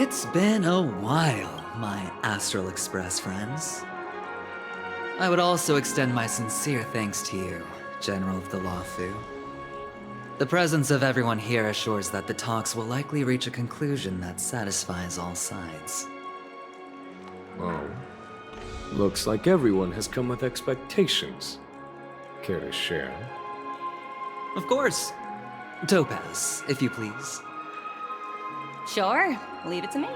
It's been a while, my Astral Express friends. I would also extend my sincere thanks to you, General of the Lawfu. The presence of everyone here assures that the talks will likely reach a conclusion that satisfies all sides. Oh. Looks like everyone has come with expectations. Care to share? Of course. Topaz, if you please. Sure, leave it to me.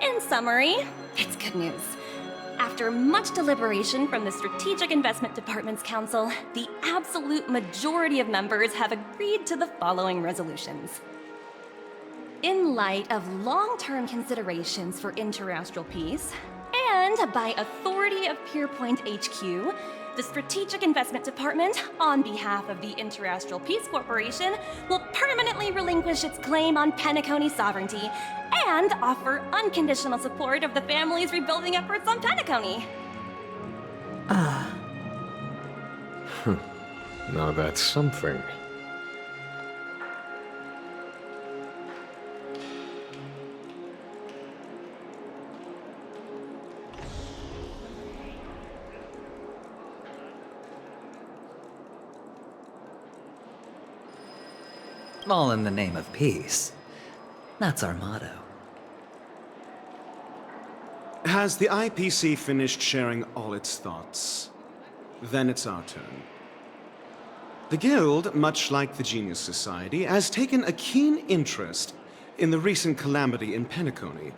In summary, it's good news. After much deliberation from the Strategic Investment Department's Council, the absolute majority of members have agreed to the following resolutions. In light of long-term considerations for interastral peace, and by authority of Pierpoint HQ, the Strategic Investment Department, on behalf of the Interastral Peace Corporation, will permanently relinquish its claim on Penacony sovereignty and offer unconditional support of the family's rebuilding efforts on Penacony. Now that's something. All in the name of peace. That's our motto. Has the IPC finished sharing all its thoughts? Then it's our turn. The Guild, much like the Genius Society, has taken a keen interest in the recent calamity in Penacony.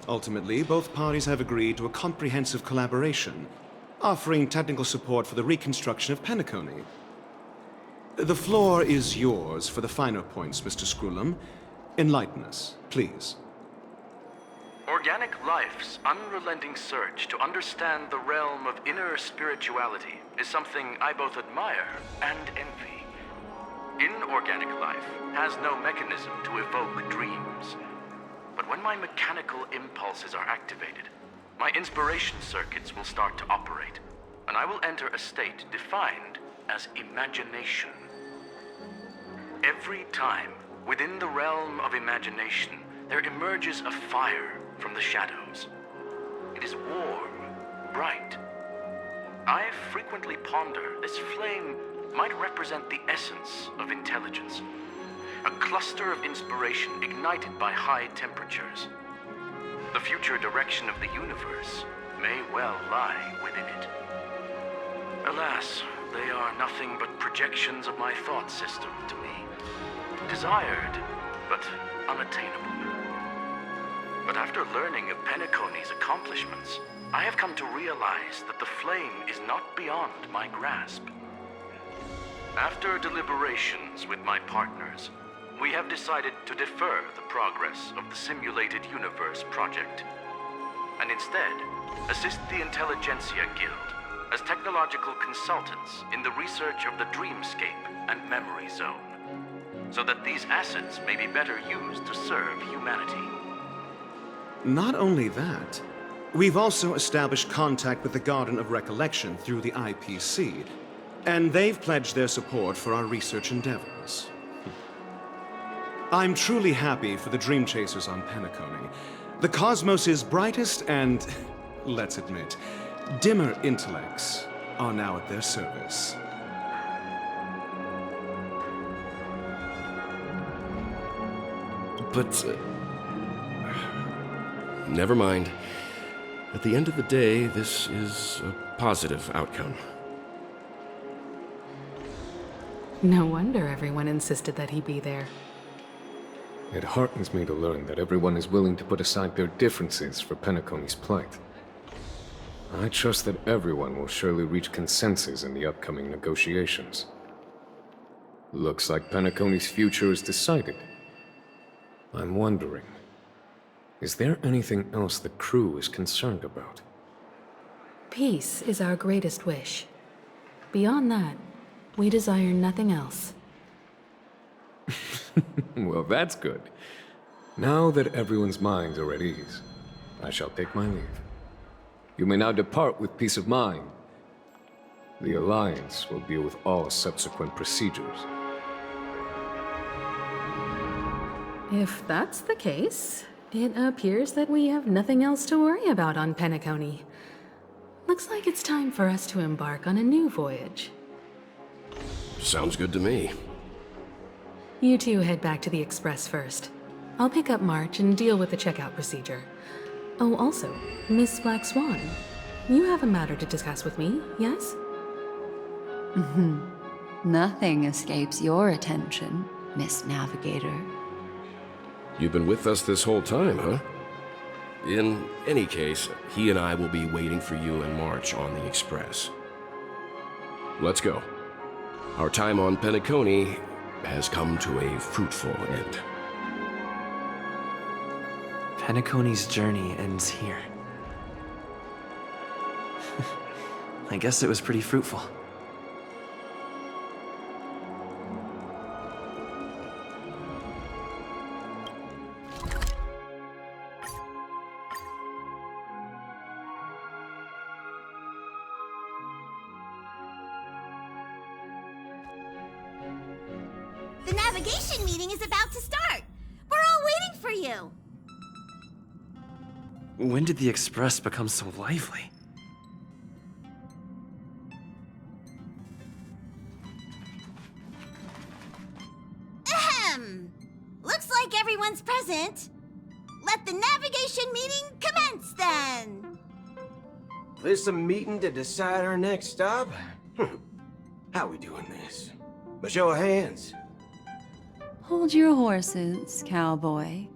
Ultimately, both parties have agreed to a comprehensive collaboration, offering technical support for the reconstruction of Penacony. The floor is yours for the finer points, Mr. Screwlum. Enlighten us, please. Organic life's unrelenting search to understand the realm of inner spirituality is something I both admire and envy. Inorganic life has no mechanism to evoke dreams. But when my mechanical impulses are activated, my inspiration circuits will start to operate, and I will enter a state defined as imagination. Every time, within the realm of imagination, there emerges a fire from the shadows. It is warm, bright. I frequently ponder this flame might represent the essence of intelligence, a cluster of inspiration ignited by high temperatures. The future direction of the universe may well lie within it. Alas, they are nothing but projections of my thought system to me. Desired, but unattainable. But after learning of Penacony's accomplishments, I have come to realize that the flame is not beyond my grasp. After deliberations with my partners, we have decided to defer the progress of the Simulated Universe project, and instead assist the Intelligentsia Guild as technological consultants in the research of the Dreamscape and Memory Zone, so that these assets may be better used to serve humanity. Not only that, we've also established contact with the Garden of Recollection through the IPC, and they've pledged their support for our research endeavors. I'm truly happy for the Dream Chasers on Penacony. The cosmos' brightest and, let's admit, dimmer intellects are now at their service. But, never mind. At the end of the day, this is a positive outcome. No wonder everyone insisted that he be there. It heartens me to learn that everyone is willing to put aside their differences for Penacony's plight. I trust that everyone will surely reach consensus in the upcoming negotiations. Looks like Penacony's future is decided. I'm wondering, is there anything else the crew is concerned about? Peace is our greatest wish. Beyond that, we desire nothing else. Well, that's good. Now that everyone's minds are at ease, I shall take my leave. You may now depart with peace of mind. The Alliance will deal with all subsequent procedures. If that's the case, It appears that we have nothing else to worry about on Penacony. Looks like it's time for us to embark on a new voyage. Sounds good to me. You two head back to the Express first. I'll pick up March and deal with the checkout procedure. Oh, also, Miss Black Swan, you have a matter to discuss with me, yes? Nothing escapes your attention, Miss Navigator. You've been with us this whole time, huh? In any case, he and I will be waiting for you and March on the Express. Let's go. Our time on Penacony has come to a fruitful end. Penacony's journey ends here. I guess it was pretty fruitful. The navigation meeting is about to start. We're all waiting for you. When did the Express become so lively? Ahem. Looks like everyone's present. Let the navigation meeting commence then. This a meeting to decide our next stop? How we doing this? A show of hands. Hold your horses, cowboy.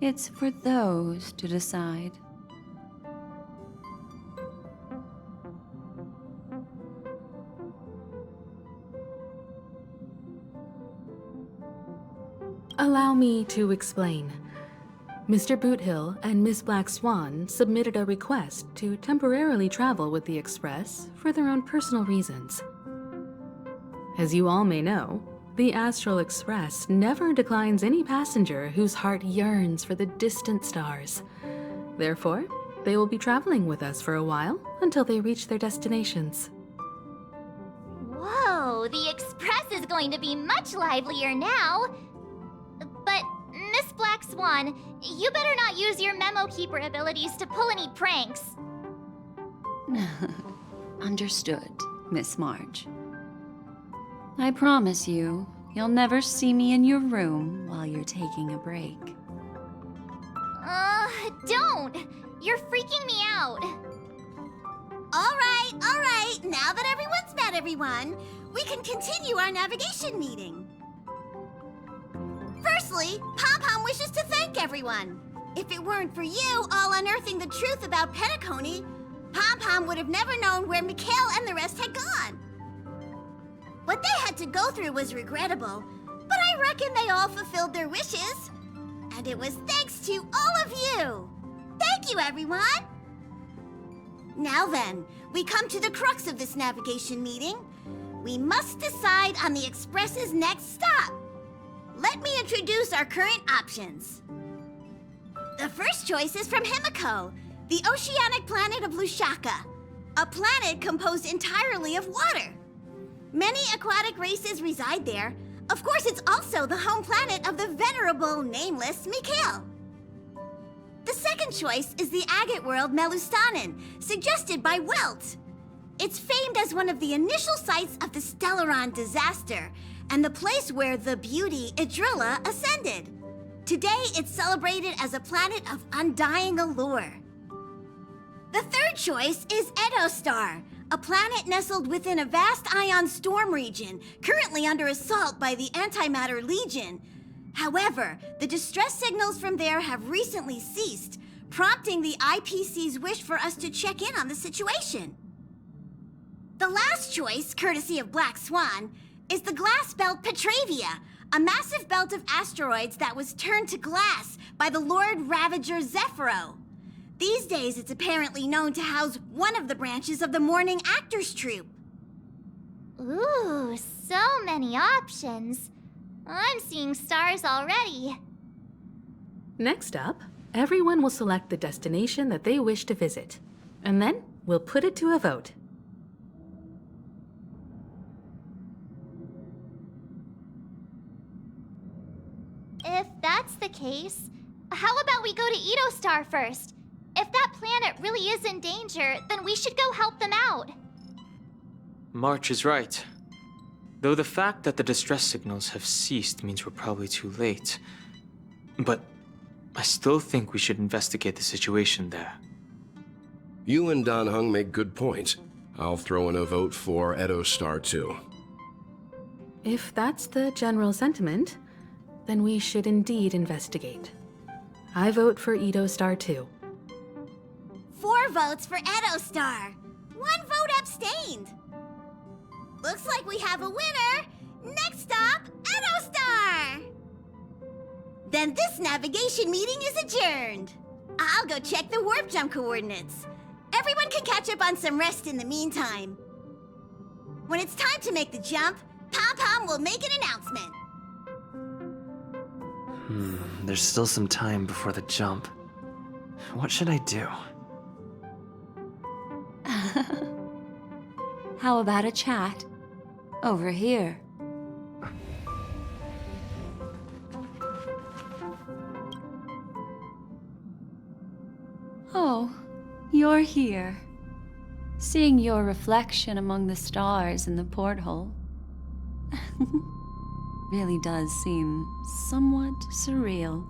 It's for those to decide. Allow me to explain. Mr. Boothill and Miss Black Swan submitted a request to temporarily travel with the Express for their own personal reasons. As you all may know, the Astral Express never declines any passenger whose heart yearns for the distant stars. Therefore, they will be traveling with us for a while until they reach their destinations. Whoa, the Express is going to be much livelier now. But, Miss Black Swan, you better not use your memo keeper abilities to pull any pranks. Understood, Miss March. I promise you, you'll never see me in your room while you're taking a break. Don't! You're freaking me out. All right. Now that everyone's met everyone, we can continue our navigation meeting. Firstly, Pom-Pom wishes to thank everyone. If it weren't for you all unearthing the truth about Penacony, Pom-Pom would have never known where Mikhail and the rest had gone. What they had to go through was regrettable, but I reckon they all fulfilled their wishes. And it was thanks to all of you. Thank you, everyone. Now then, we come to the crux of this navigation meeting. We must decide on the Express's next stop. Let me introduce our current options. The first choice is from Himiko, the oceanic planet of Lushaka, a planet composed entirely of water. Many aquatic races reside there. Of course, it's also the home planet of the venerable, nameless Mikhail. The second choice is the agate world Melustanen, suggested by Welt. It's famed as one of the initial sites of the Stellaron disaster, and the place where the beauty Idrilla ascended. Today, it's celebrated as a planet of undying allure. The third choice is Edostar, a planet nestled within a vast ion storm region, currently under assault by the Antimatter Legion. However, the distress signals from there have recently ceased, prompting the IPC's wish for us to check in on the situation. The last choice, courtesy of Black Swan, is the glass belt Petravia, a massive belt of asteroids that was turned to glass by the Lord Ravager Zephyro. These days, it's apparently known to house one of the branches of the Morning Actors Troupe. Ooh, so many options. I'm seeing stars already. Next up, everyone will select the destination that they wish to visit, and then we'll put it to a vote. If that's the case, how about we go to Edo Star first? If that planet really is in danger, then we should go help them out. March is right. Though the fact that the distress signals have ceased means we're probably too late. But I still think we should investigate the situation there. You and Dan Heng make good points. I'll throw in a vote for Edo Star too. If that's the general sentiment, then we should indeed investigate. I vote for Edo Star too. 4 votes for Edo Star. 1 vote abstained. Looks like we have a winner. Next stop, Edo Star. Then this navigation meeting is adjourned. I'll go check the warp jump coordinates. Everyone can catch up on some rest in the meantime. When it's time to make the jump, Pom-Pom will make an announcement. There's still some time before the jump. What should I do? How about a chat? Over here. Oh, you're here. Seeing your reflection among the stars in the porthole really does seem somewhat surreal.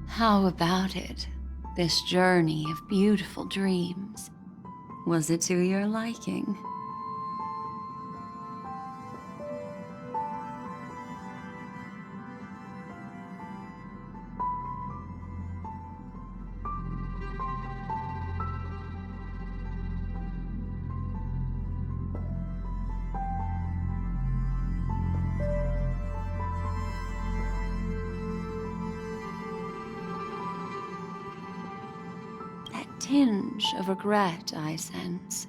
How about it? This journey of beautiful dreams. Was it to your liking? Tinge of regret I sense.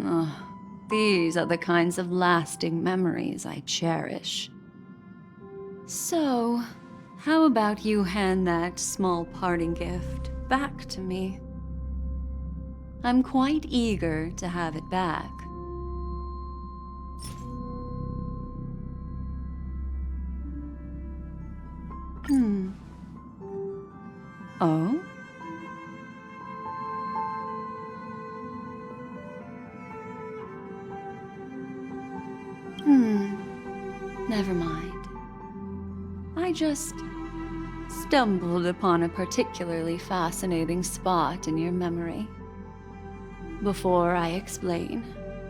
Oh, these are the kinds of lasting memories I cherish. So, how about you hand that small parting gift back to me? I'm quite eager to have it back. Oh? Never mind. I just stumbled upon a particularly fascinating spot in your memory. Before I explain,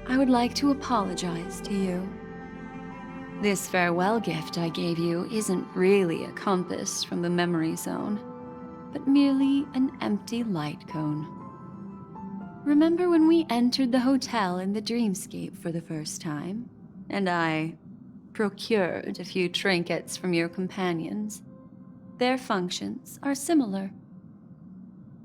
I would like to apologize to you. This farewell gift I gave you isn't really a compass from the memory zone, but merely an empty light cone. Remember when we entered the hotel in the dreamscape for the first time, and I procured a few trinkets from your companions? Their functions are similar.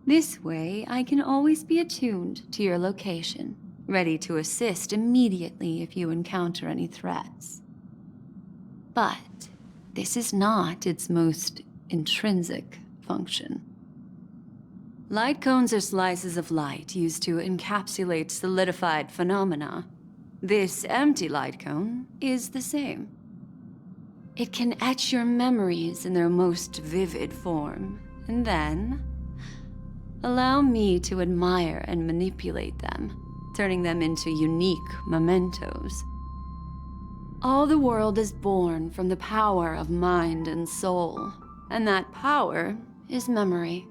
This way, I can always be attuned to your location, ready to assist immediately if you encounter any threats. But this is not its most intrinsic function. Light cones are slices of light used to encapsulate solidified phenomena. This empty light cone is the same. It can etch your memories in their most vivid form, and then allow me to admire and manipulate them, turning them into unique mementos. All the world is born from the power of mind and soul, and that power is memory.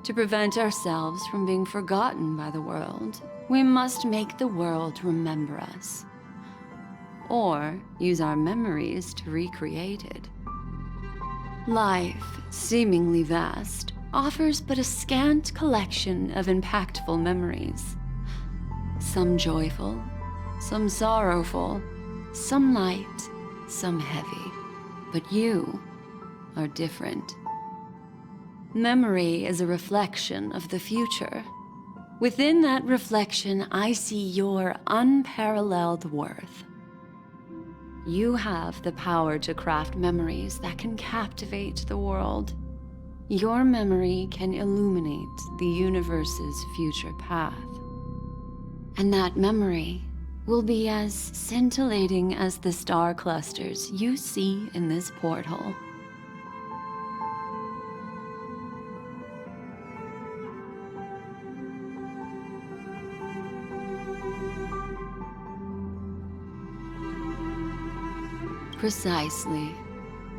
To prevent ourselves from being forgotten by the world, we must make the world remember us, or use our memories to recreate it. Life, seemingly vast, offers but a scant collection of impactful memories. Some joyful, some sorrowful, some light, some heavy. But you are different. Memory is a reflection of the future. Within that reflection, I see your unparalleled worth. You have the power to craft memories that can captivate the world. Your memory can illuminate the universe's future path. And that memory will be as scintillating as the star clusters you see in this porthole. Precisely.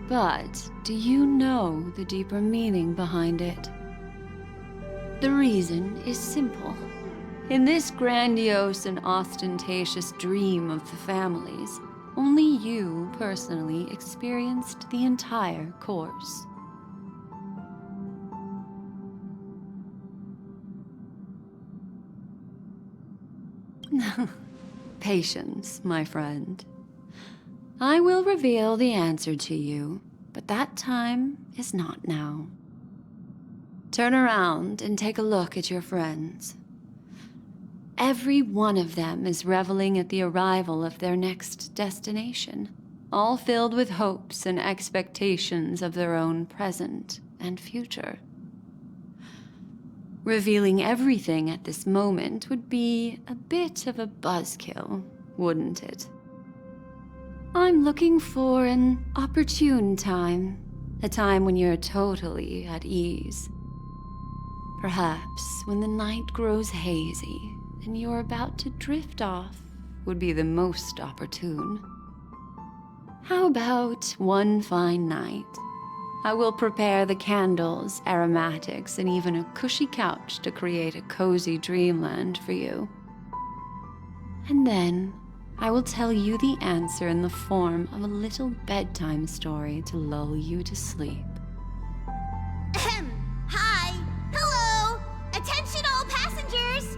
But do you know the deeper meaning behind it? The reason is simple. In this grandiose and ostentatious dream of the families, only you personally experienced the entire course. Patience, my friend. I will reveal the answer to you, but that time is not now. Turn around and take a look at your friends. Every one of them is reveling at the arrival of their next destination, all filled with hopes and expectations of their own present and future. Revealing everything at this moment would be a bit of a buzzkill, wouldn't it? I'm looking for an opportune time, a time when you're totally at ease. Perhaps when the night grows hazy and you're about to drift off would be the most opportune. How about one fine night? I will prepare the candles, aromatics, and even a cushy couch to create a cozy dreamland for you. And then I will tell you the answer in the form of a little bedtime story to lull you to sleep. Ahem. Hi. Hello. Attention all passengers.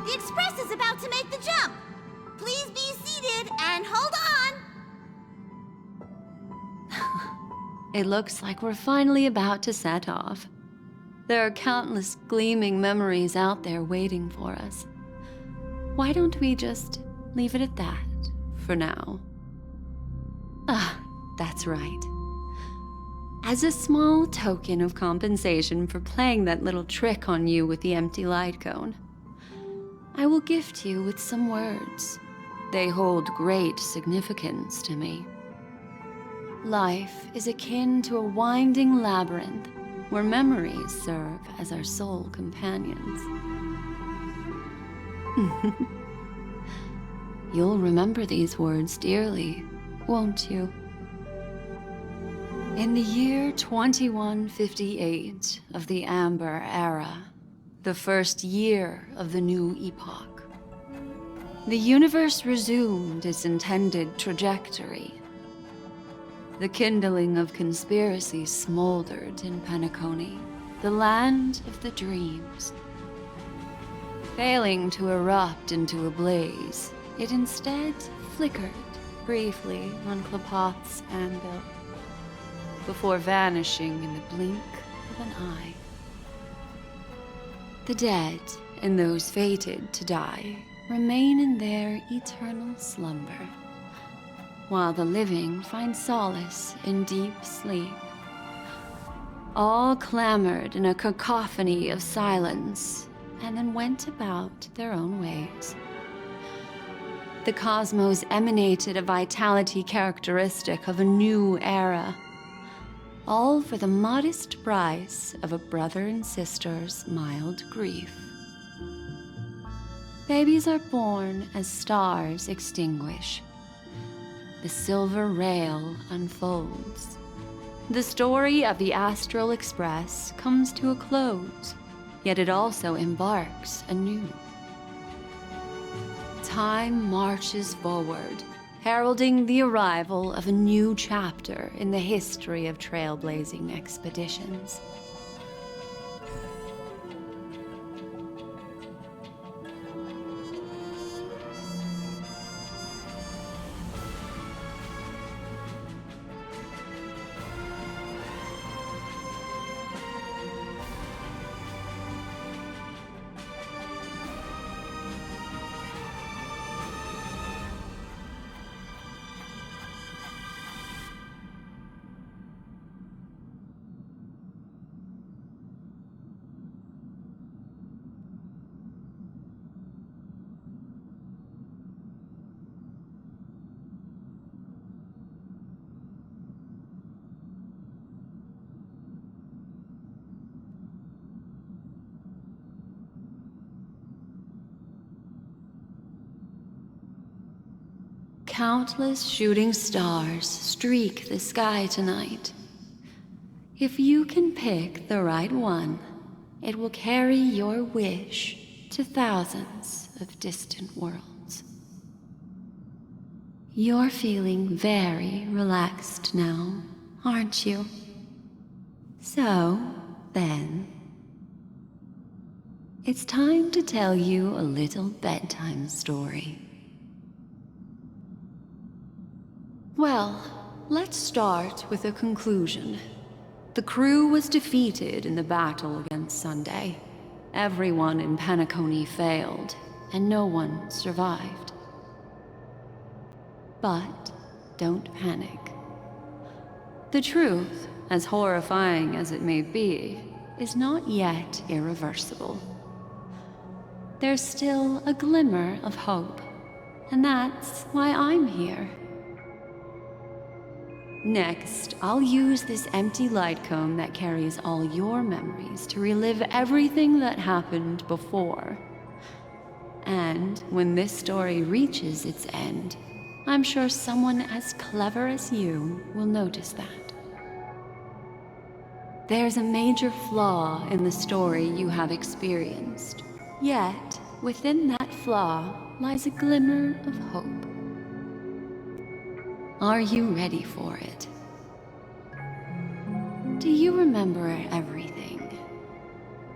The express is about to make the jump. Please be seated and hold on. It looks like we're finally about to set off. There are countless gleaming memories out there waiting for us. Why don't we just leave it at that for now? That's right. As a small token of compensation for playing that little trick on you with the empty light cone, I will gift you with some words. They hold great significance to me. Life is akin to a winding labyrinth where memories serve as our sole companions. You'll remember these words dearly, won't you? In the year 2158 of the Amber Era, the first year of the new epoch, the universe resumed its intended trajectory. The kindling of conspiracy smoldered in Penacony, the land of the dreams. Failing to erupt into a blaze, it instead flickered briefly on Klapoth's anvil, before vanishing in the blink of an eye. The dead and those fated to die remain in their eternal slumber, while the living find solace in deep sleep. All clamored in a cacophony of silence, and then went about their own ways. The cosmos emanated a vitality characteristic of a new era, all for the modest price of a brother and sister's mild grief. Babies are born as stars extinguish. The silver rail unfolds. The story of the Astral Express comes to a close, yet it also embarks anew. Time marches forward, heralding the arrival of a new chapter in the history of trailblazing expeditions. Countless shooting stars streak the sky tonight. If you can pick the right one, it will carry your wish to thousands of distant worlds. You're feeling very relaxed now, aren't you? So, then, it's time to tell you a little bedtime story. Well, let's start with a conclusion. The crew was defeated in the battle against Sunday. Everyone in Penacony failed, and no one survived. But don't panic. The truth, as horrifying as it may be, is not yet irreversible. There's still a glimmer of hope, and that's why I'm here. Next, I'll use this empty light cone that carries all your memories to relive everything that happened before. And when this story reaches its end, I'm sure someone as clever as you will notice that. There's a major flaw in the story you have experienced. Yet, within that flaw lies a glimmer of hope. Are you ready for it? Do you remember everything?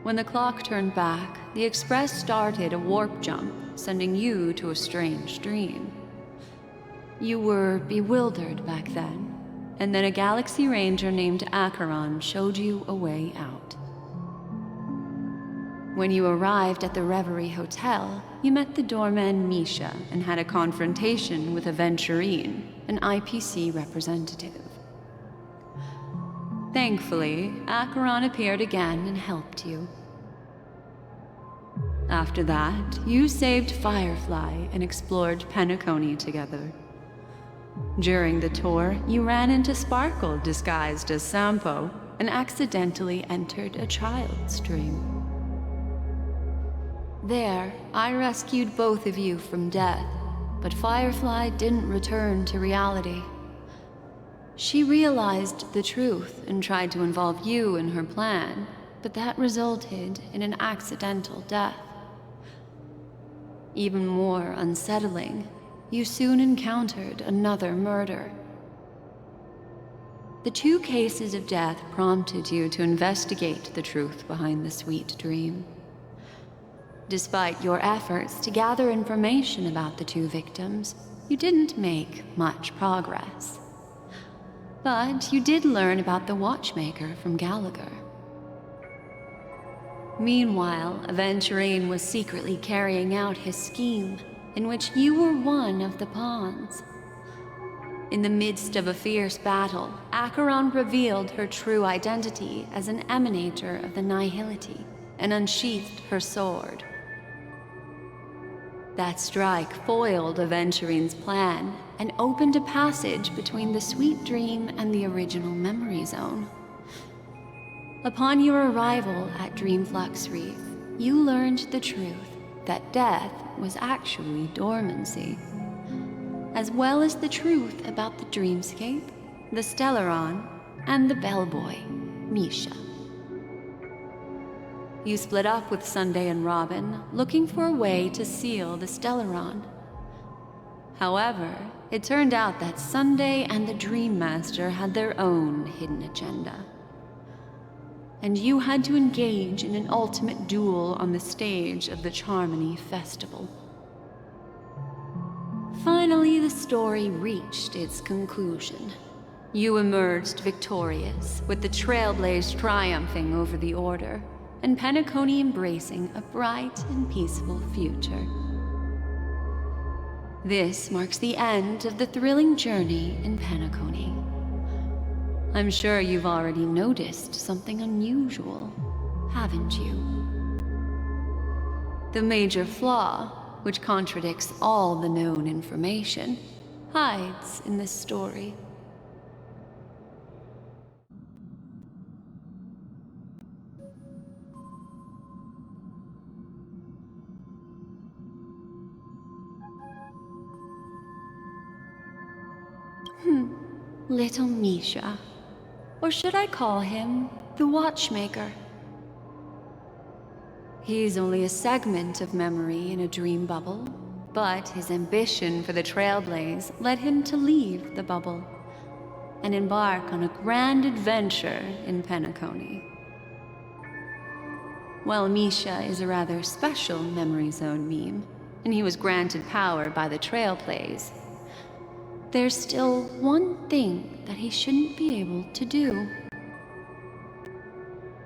When the clock turned back, the Express started a warp jump, sending you to a strange dream. You were bewildered back then, and then a Galaxy Ranger named Acheron showed you a way out. When you arrived at the Reverie Hotel, you met the doorman Misha and had a confrontation with Aventurine, an IPC representative. Thankfully, Acheron appeared again and helped you. After that, you saved Firefly and explored Penacony together. During the tour, you ran into Sparkle disguised as Sampo and accidentally entered a child's dream. There, I rescued both of you from death, but Firefly didn't return to reality. She realized the truth and tried to involve you in her plan, but that resulted in an accidental death. Even more unsettling, you soon encountered another murder. The 2 cases of death prompted you to investigate the truth behind the sweet dream. Despite your efforts to gather information about the 2 victims, you didn't make much progress. But you did learn about the watchmaker from Gallagher. Meanwhile, Aventurine was secretly carrying out his scheme, in which you were one of the pawns. In the midst of a fierce battle, Acheron revealed her true identity as an emanator of the Nihility and unsheathed her sword. That strike foiled Aventurine's plan and opened a passage between the sweet dream and the original memory zone. Upon your arrival at Dreamflux Reef, you learned the truth that death was actually dormancy, as well as the truth about the dreamscape, the Stellaron, and the bellboy, Misha. You split up with Sunday and Robin, looking for a way to seal the Stellaron. However, it turned out that Sunday and the Dream Master had their own hidden agenda. And you had to engage in an ultimate duel on the stage of the Charmony Festival. Finally, the story reached its conclusion. You emerged victorious, with the Trailblazer triumphing over the Order, and Penacony embracing a bright and peaceful future. This marks the end of the thrilling journey in Penacony. I'm sure you've already noticed something unusual, haven't you? The major flaw, which contradicts all the known information, hides in this story. Little Misha. Or should I call him the Watchmaker? He's only a segment of memory in a dream bubble, but his ambition for the Trailblaze led him to leave the bubble and embark on a grand adventure in Penacony. While Misha is a rather special Memory Zone meme, and he was granted power by the Trailblaze, there's still one thing that he shouldn't be able to do.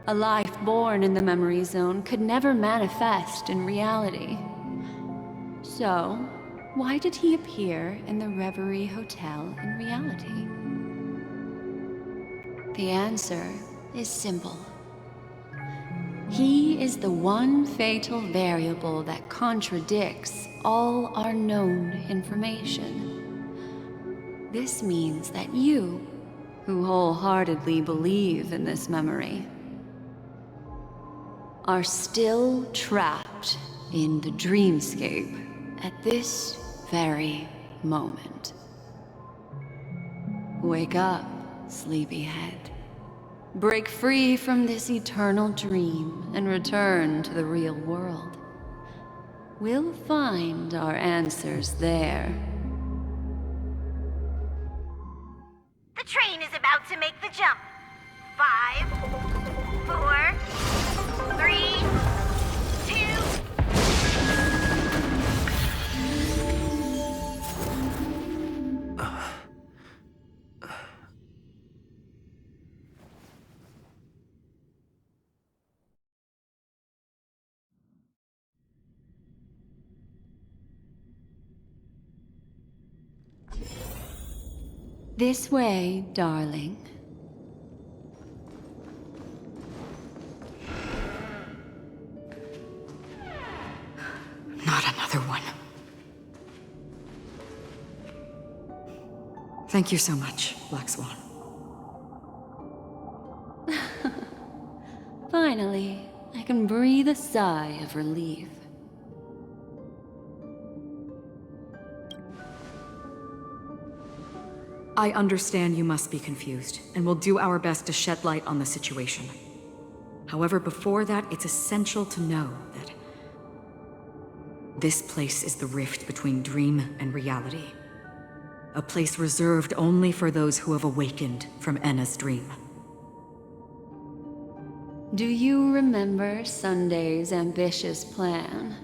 A life born in the Memory Zone could never manifest in reality. So, why did he appear in the Reverie Hotel in reality? The answer is simple. He is the one fatal variable that contradicts all our known information. This means that you, who wholeheartedly believe in this memory, are still trapped in the dreamscape at this very moment. Wake up, sleepyhead. Break free from this eternal dream and return to the real world. We'll find our answers there. The train is about to make the jump. 5, 4, 3, 2... This way, darling. Not another one. Thank you so much, Black Swan. Finally, I can breathe a sigh of relief. I understand you must be confused, and we'll do our best to shed light on the situation. However, before that, it's essential to know that this place is the rift between dream and reality. A place reserved only for those who have awakened from Enna's dream. Do you remember Sunday's ambitious plan?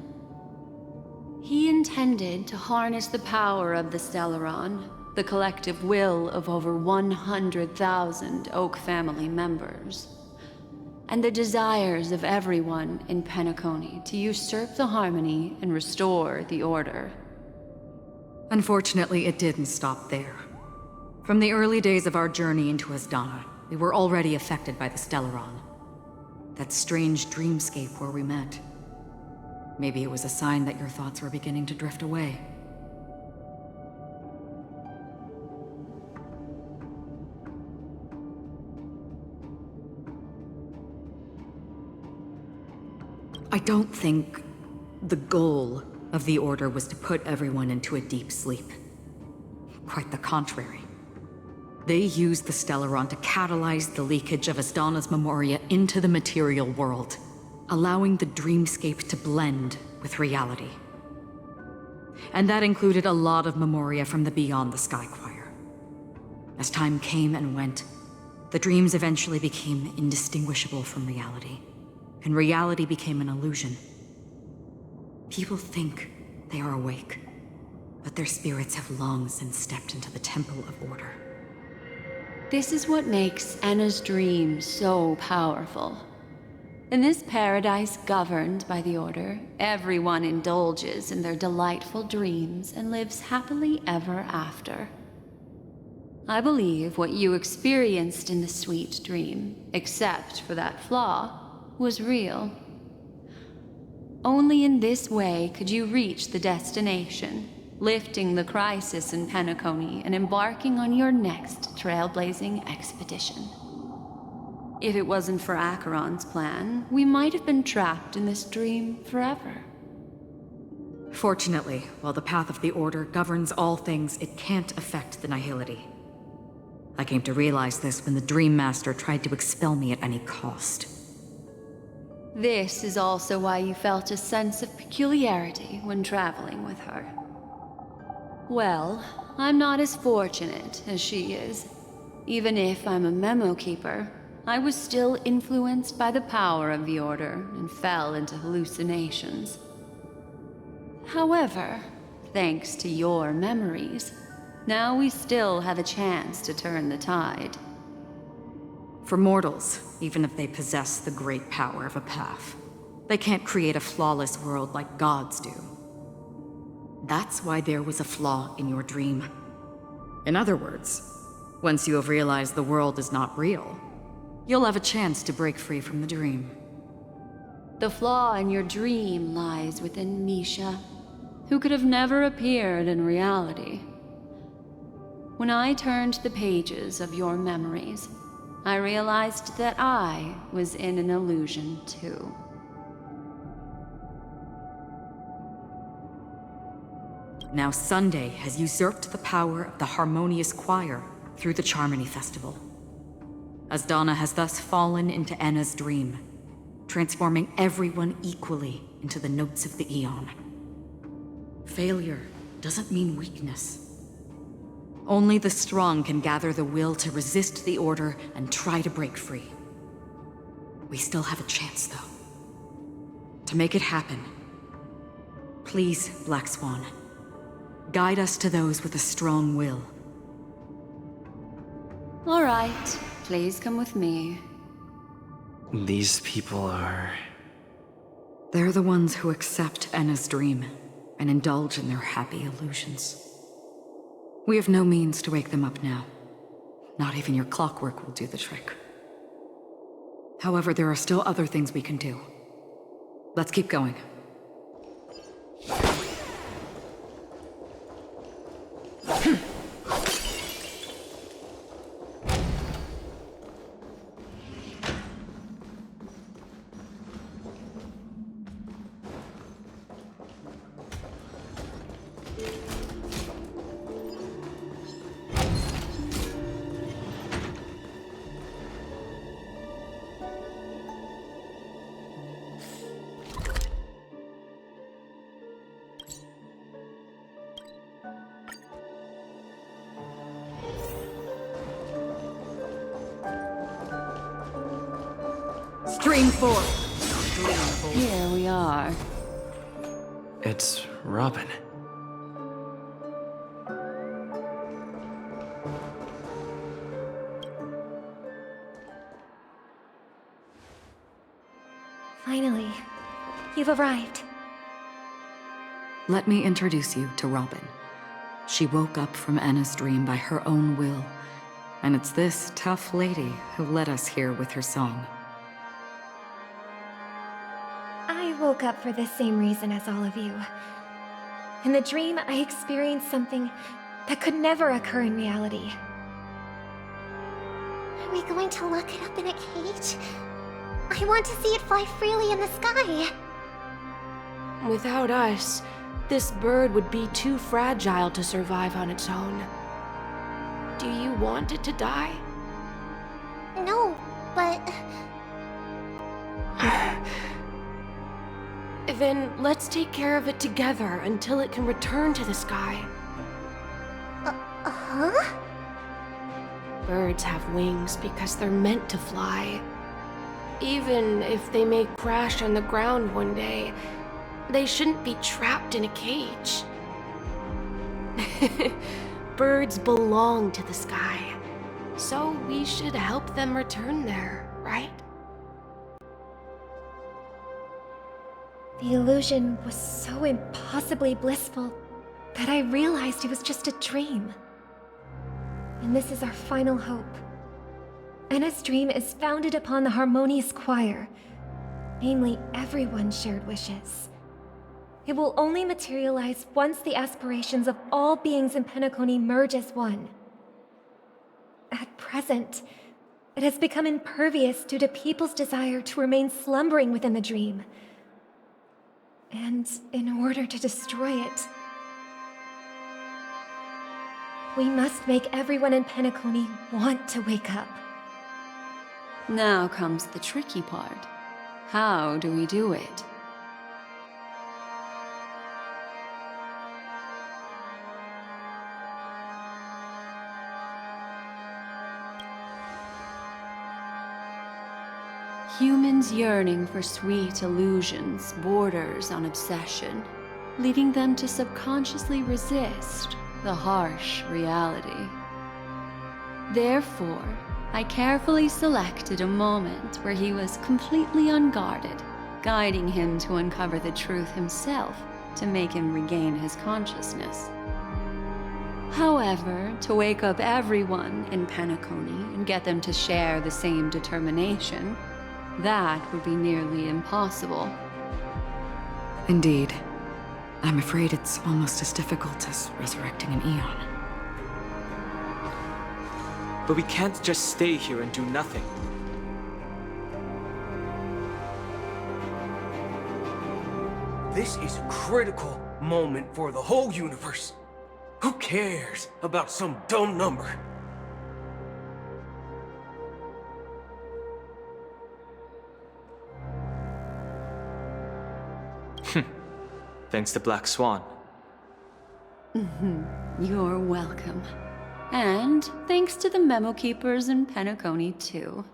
He intended to harness the power of the Stellaron, the collective will of over 100,000 Oak family members, and the desires of everyone in Penacony to usurp the harmony and restore the order. Unfortunately, it didn't stop there. From the early days of our journey into Asdana, we were already affected by the Stellaron. That strange dreamscape where we met. Maybe it was a sign that your thoughts were beginning to drift away. I don't think the goal of the Order was to put everyone into a deep sleep. Quite the contrary. They used the Stellaron to catalyze the leakage of Asdana's memoria into the material world, allowing the dreamscape to blend with reality. And that included a lot of memoria from the Beyond the Sky Choir. As time came and went, the dreams eventually became indistinguishable from reality, and reality became an illusion. People think they are awake, but their spirits have long since stepped into the Temple of Order. This is what makes Enna's dream so powerful. In this paradise governed by the Order, everyone indulges in their delightful dreams and lives happily ever after. I believe what you experienced in the sweet dream, except for that flaw, was real. Only in this way could you reach the destination, lifting the crisis in Penacony and embarking on your next trailblazing expedition. If it wasn't for Acheron's plan, we might have been trapped in this dream forever. Fortunately, while the path of the Order governs all things, it can't affect the Nihility. I came to realize this when the Dream Master tried to expel me at any cost. This is also why you felt a sense of peculiarity when traveling with her. Well, I'm not as fortunate as she is. Even if I'm a memo keeper, I was still influenced by the power of the Order and fell into hallucinations. However, thanks to your memories, now we still have a chance to turn the tide. For mortals, even if they possess the great power of a path, they can't create a flawless world like gods do. That's why there was a flaw in your dream. In other words, once you have realized the world is not real, you'll have a chance to break free from the dream. The flaw in your dream lies within Misha, who could have never appeared in reality. When I turned the pages of your memories, I realized that I was in an illusion too. Now Sunday has usurped the power of the Harmonious Choir through the Charmony Festival. As Donna has thus fallen into Anna's dream, transforming everyone equally into the notes of the Eon. Failure doesn't mean weakness. Only the strong can gather the will to resist the Order and try to break free. We still have a chance, though. To make it happen, please, Black Swan, guide us to those with a strong will. All right, please come with me. These people are... They're the ones who accept Anna's dream and indulge in their happy illusions. We have no means to wake them up now. Not even your clockwork will do the trick. However, there are still other things we can do. Let's keep going. Stream 4. Here we are. It's Robin. Finally, you've arrived. Let me introduce you to Robin. She woke up from Anna's dream by her own will, and it's this tough lady who led us here with her song. I woke up for the same reason as all of you. In the dream, I experienced something that could never occur in reality. Are we going to lock it up in a cage? I want to see it fly freely in the sky. Without us, this bird would be too fragile to survive on its own. Do you want it to die? No, but... Then let's take care of it together until it can return to the sky. Huh? Birds have wings because they're meant to fly. Even if they may crash on the ground one day, they shouldn't be trapped in a cage. Birds belong to the sky, so we should help them return there, right? The illusion was so impossibly blissful that I realized it was just a dream. And this is our final hope. Anna's dream is founded upon the Harmonious Choir, namely everyone's shared wishes. It will only materialize once the aspirations of all beings in Penacony merge as one. At present, it has become impervious due to people's desire to remain slumbering within the dream. And in order to destroy it, We must make everyone in Penacony want to wake up. Now comes the tricky part. How do we do it? Humans yearning for sweet illusions borders on obsession, leading them to subconsciously resist the harsh reality. Therefore, I carefully selected a moment where he was completely unguarded, guiding him to uncover the truth himself to make him regain his consciousness. However, to wake up everyone in Penacony and get them to share the same determination, that would be nearly impossible. Indeed. I'm afraid it's almost as difficult as resurrecting an Eon. But we can't just stay here and do nothing. This is a critical moment for the whole universe. Who cares about some dumb number? Thanks to Black Swan. You're welcome. And thanks to the memo keepers in Penacony, too.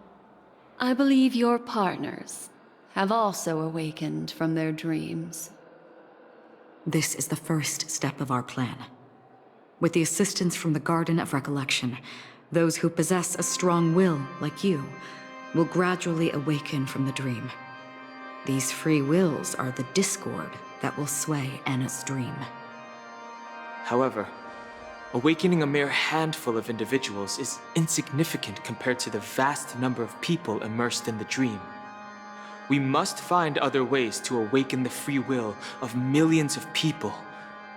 I believe your partners have also awakened from their dreams. This is the first step of our plan. With the assistance from the Garden of Recollection, those who possess a strong will, like you, will gradually awaken from the dream. These free wills are the discord that will sway Anna's dream. However, awakening a mere handful of individuals is insignificant compared to the vast number of people immersed in the dream. We must find other ways to awaken the free will of millions of people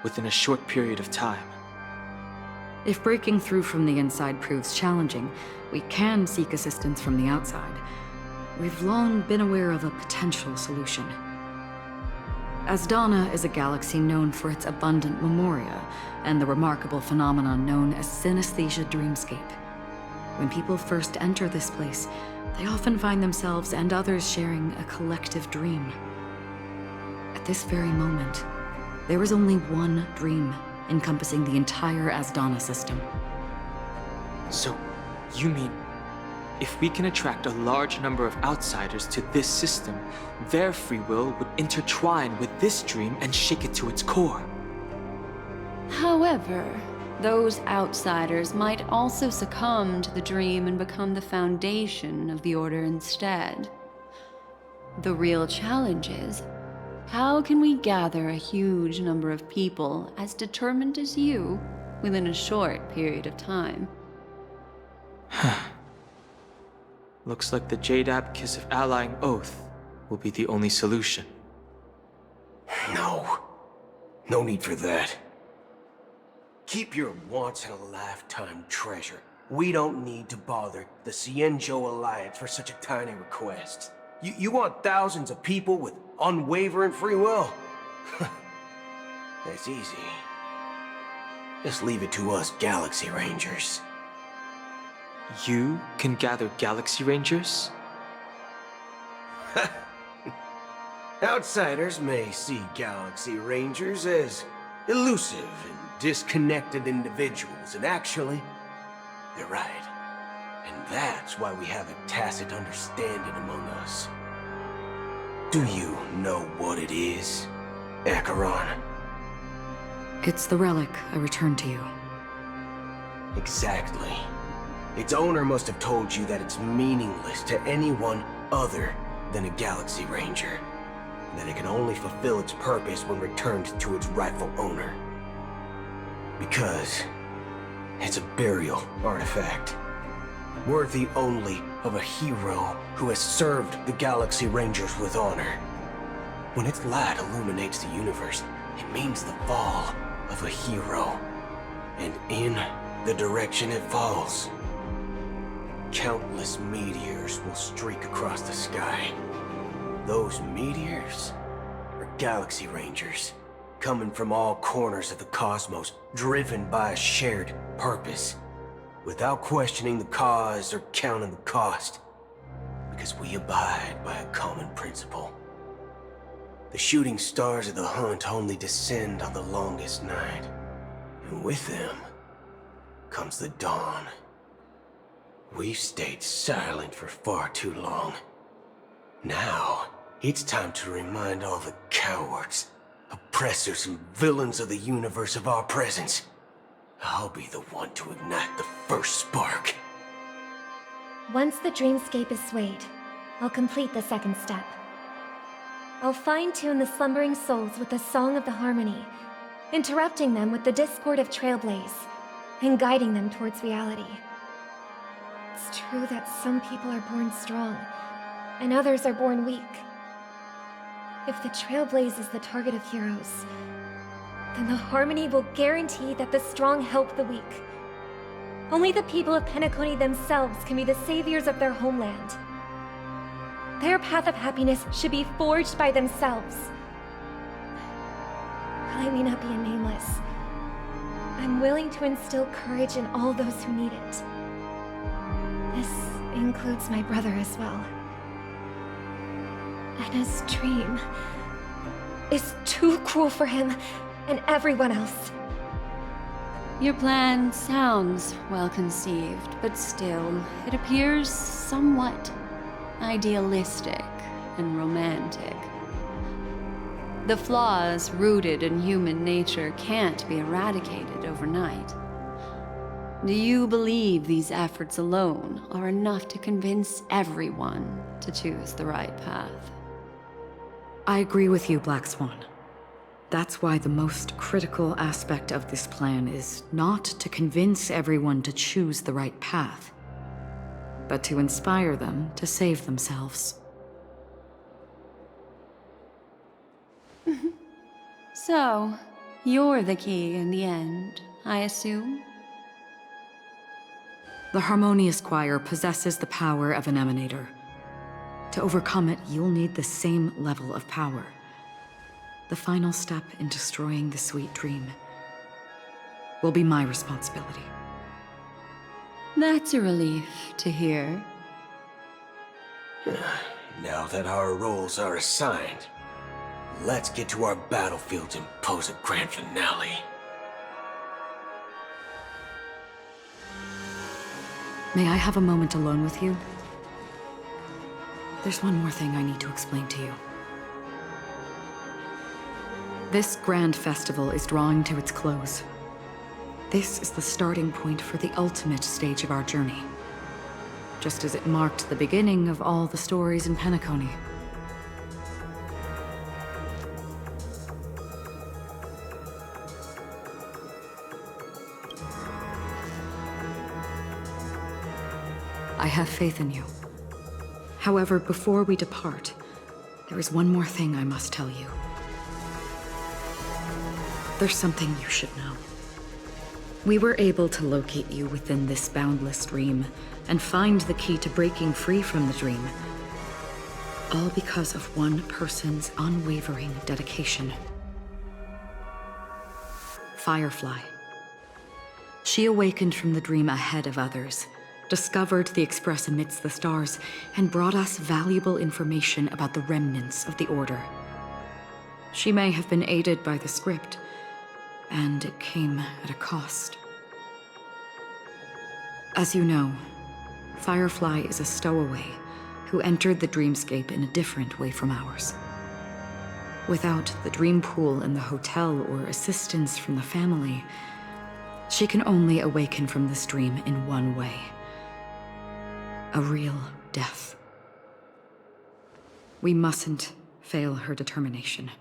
within a short period of time. If breaking through from the inside proves challenging, we can seek assistance from the outside. We've long been aware of a potential solution. Asdana is a galaxy known for its abundant memoria and the remarkable phenomenon known as synesthesia dreamscape. When people first enter this place, they often find themselves and others sharing a collective dream. At this very moment, there is only one dream encompassing the entire Asdana system. So, you mean, if we can attract a large number of outsiders to this system, their free will would intertwine with this dream and shake it to its core. However, those outsiders might also succumb to the dream and become the foundation of the Order instead. The real challenge is, how can we gather a huge number of people as determined as you within a short period of time? Looks like the Jade Abacus of Allying Oath will be the only solution. No. No need for that. Keep your once-in-a-lifetime treasure. We don't need to bother the Cienjo Alliance for such a tiny request. You want thousands of people with unwavering free will? That's easy. Just leave it to us Galaxy Rangers. You can gather Galaxy Rangers? Outsiders may see Galaxy Rangers as elusive and disconnected individuals, and actually, they're right. And that's why we have a tacit understanding among us. Do you know what it is, Acheron? It's the relic I returned to you. Exactly. Its owner must have told you that it's meaningless to anyone other than a Galaxy Ranger, and that it can only fulfill its purpose when returned to its rightful owner. Because it's a burial artifact, worthy only of a hero who has served the Galaxy Rangers with honor. When its light illuminates the universe, it means the fall of a hero, and in the direction it falls, countless meteors will streak across the sky. Those meteors are Galaxy Rangers, coming from all corners of the cosmos, driven by a shared purpose, without questioning the cause or counting the cost, because we abide by a common principle. The shooting stars of the hunt only descend on the longest night, and with them comes the dawn. We've stayed silent for far too long. Now, it's time to remind all the cowards, oppressors, and villains of the universe of our presence. I'll be the one to ignite the first spark. Once the dreamscape is swayed, I'll complete the second step. I'll fine-tune the slumbering souls with the Song of the Harmony, interrupting them with the discord of Trailblaze, and guiding them towards reality. It's true that some people are born strong, and others are born weak. If the Trailblaze is the target of heroes, then the Harmony will guarantee that the strong help the weak. Only the people of Penacony themselves can be the saviors of their homeland. Their path of happiness should be forged by themselves. While I may not be a nameless, I'm willing to instill courage in all those who need it. This includes my brother as well. Anna's dream is too cruel for him and everyone else. Your plan sounds well conceived, but still, it appears somewhat idealistic and romantic. The flaws rooted in human nature can't be eradicated overnight. Do you believe these efforts alone are enough to convince everyone to choose the right path? I agree with you, Black Swan. That's why the most critical aspect of this plan is not to convince everyone to choose the right path, but to inspire them to save themselves. So, you're the key in the end, I assume? The Harmonious Choir possesses the power of an emanator. To overcome it, you'll need the same level of power. The final step in destroying the sweet dream will be my responsibility. That's a relief to hear. Now that our roles are assigned, let's get to our battlefields and pose a grand finale. May I have a moment alone with you? There's one more thing I need to explain to you. This grand festival is drawing to its close. This is the starting point for the ultimate stage of our journey, just as it marked the beginning of all the stories in Penacony. I have faith in you. However, before we depart, there is one more thing I must tell you. There's something you should know. We were able to locate you within this boundless dream and find the key to breaking free from the dream. All because of one person's unwavering dedication. Firefly. She awakened from the dream ahead of others, discovered the Express amidst the stars, and brought us valuable information about the remnants of the Order. She may have been aided by the script, and it came at a cost. As you know, Firefly is a stowaway who entered the dreamscape in a different way from ours. Without the dream pool in the hotel or assistance from the family, she can only awaken from this dream in one way. A real death. We mustn't fail her determination.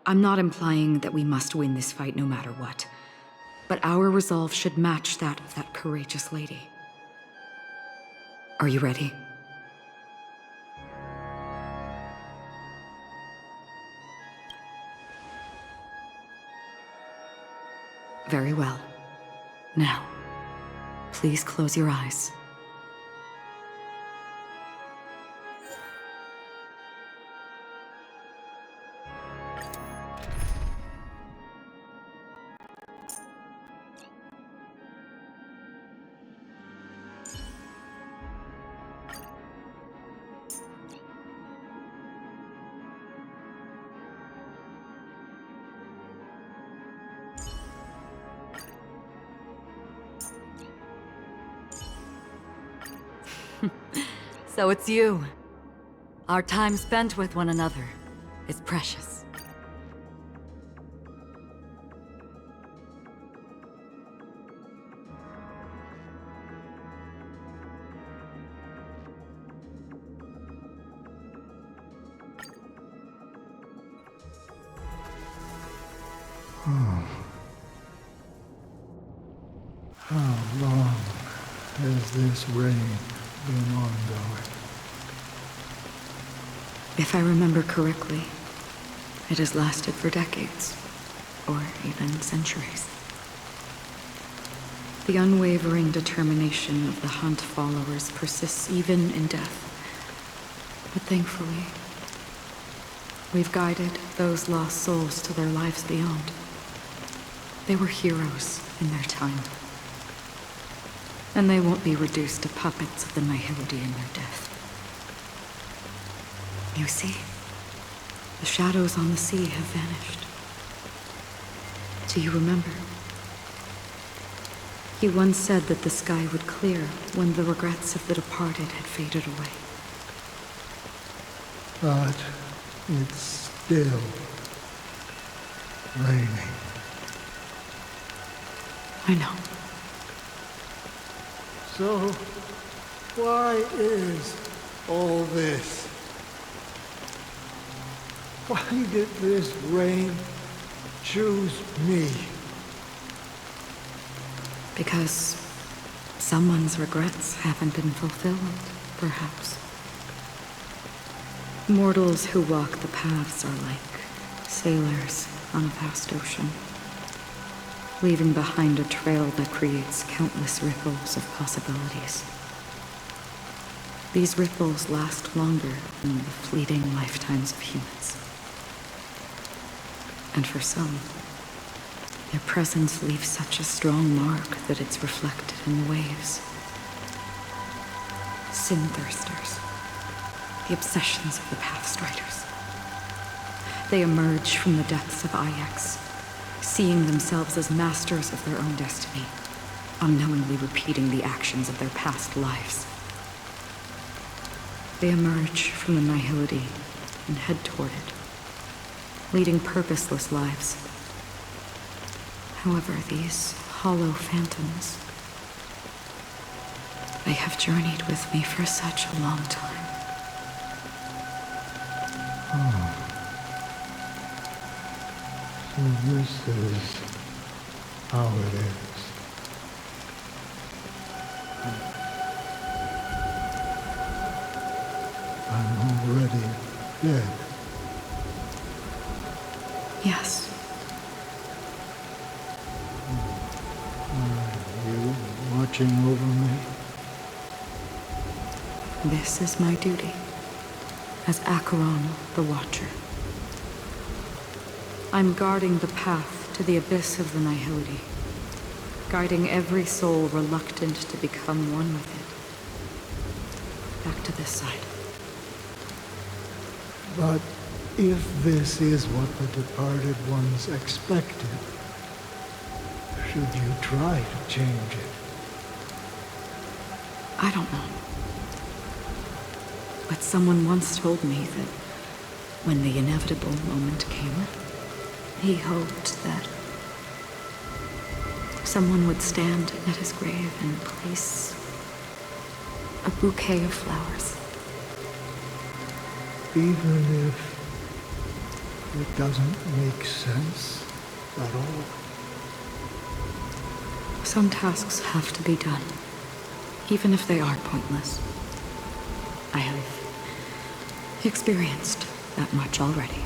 I'm not implying that we must win this fight no matter what, but our resolve should match that of that courageous lady. Are you ready? Very well. Now, please close your eyes. So it's you. Our time spent with one another is precious. How long has this rain been ongoing? If I remember correctly, it has lasted for decades, or even centuries. The unwavering determination of the Hunt followers persists even in death. But thankfully, we've guided those lost souls to their lives beyond. They were heroes in their time. And they won't be reduced to puppets of the Nihility in their death. You see, the shadows on the sea have vanished. Do you remember? He once said that the sky would clear when the regrets of the departed had faded away. But it's still raining. I know. So, why is all this? Why did this rain choose me? Because someone's regrets haven't been fulfilled, perhaps. Mortals who walk the paths are like sailors on a vast ocean, leaving behind a trail that creates countless ripples of possibilities. These ripples last longer than the fleeting lifetimes of humans. And for some, their presence leaves such a strong mark that it's reflected in the waves. Sin-thirsters, the obsessions of the Pathstriders. They emerge from the depths of Ix, seeing themselves as masters of their own destiny, unknowingly repeating the actions of their past lives. They emerge from the Nihility and head toward it, leading purposeless lives. However, these hollow phantoms, they have journeyed with me for such a long time. So this is how it is. I'm already dead. Yes. Are you watching over me? This is my duty as Acheron the Watcher. I'm guarding the path to the abyss of the Nihility, guiding every soul reluctant to become one with it. Back to this side. But if this is what the departed ones expected, should you try to change it? I don't know. But someone once told me that when the inevitable moment came, he hoped that someone would stand at his grave and place a bouquet of flowers. Even if it doesn't make sense at all? Some tasks have to be done, even if they are pointless. I have experienced that much already.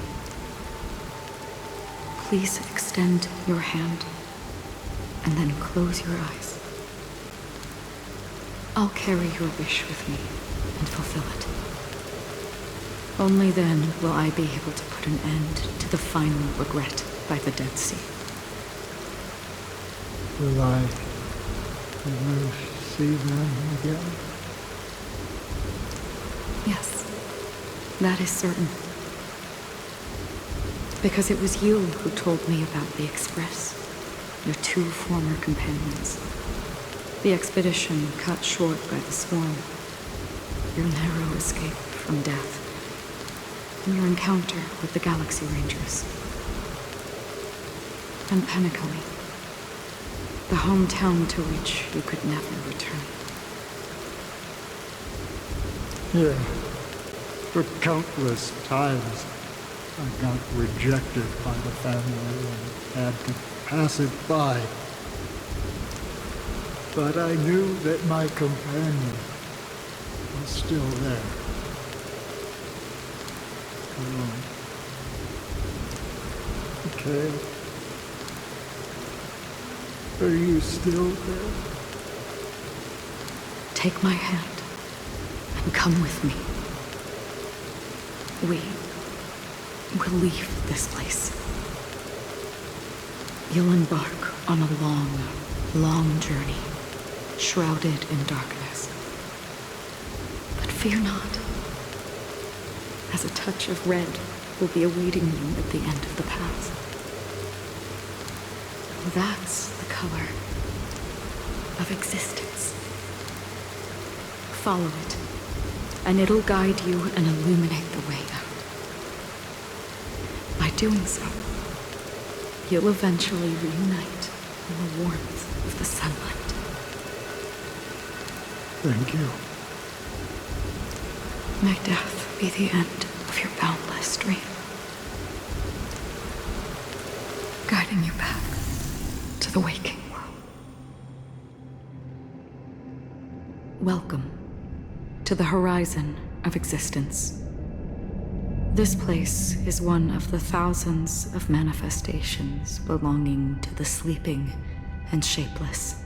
Please extend your hand and then close your eyes. I'll carry your wish with me and fulfill it. Only then will I be able to put an end to the final regret by the Dead Sea. Will I ever see them again? Yes, that is certain. Because it was you who told me about the Express, your two former companions. The expedition cut short by the swarm. your narrow escape from death, and your encounter with the Galaxy Rangers. And Penacony, the hometown to which you could never return. Yeah. For countless times, I got rejected by the family and had to pass it by. But I knew that my companion was still there. Okay. Are you still there? Take my hand and come with me. We will leave this place. You'll embark on a long, long journey, shrouded in darkness. But fear not, as a touch of red will be awaiting you at the end of the path. That's the color of existence. Follow it, and it'll guide you and illuminate the way out. By doing so, you'll eventually reunite in the warmth of the sunlight. Thank you. May death be the end of your boundless dream, guiding you back to the waking world. Welcome to the horizon of existence. This place is one of the thousands of manifestations belonging to the sleeping and shapeless.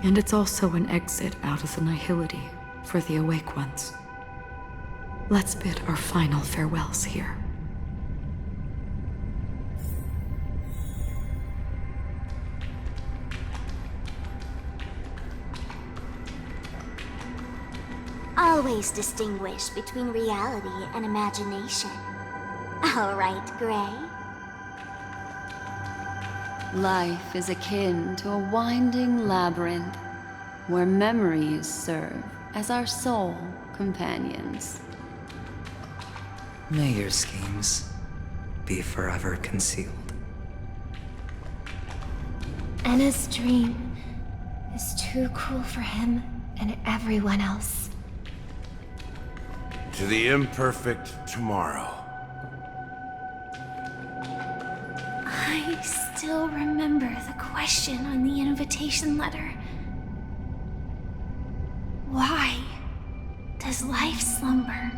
And it's also an exit out of the nihility for the awake ones. Let's bid our final farewells here. Always distinguish between reality and imagination. All right, Gray. Life is akin to a winding labyrinth where memories serve as our sole companions. May your schemes be forever concealed. Anna's dream is too cruel for him and everyone else. To the imperfect tomorrow. I still remember the question on the invitation letter. Why does life slumber?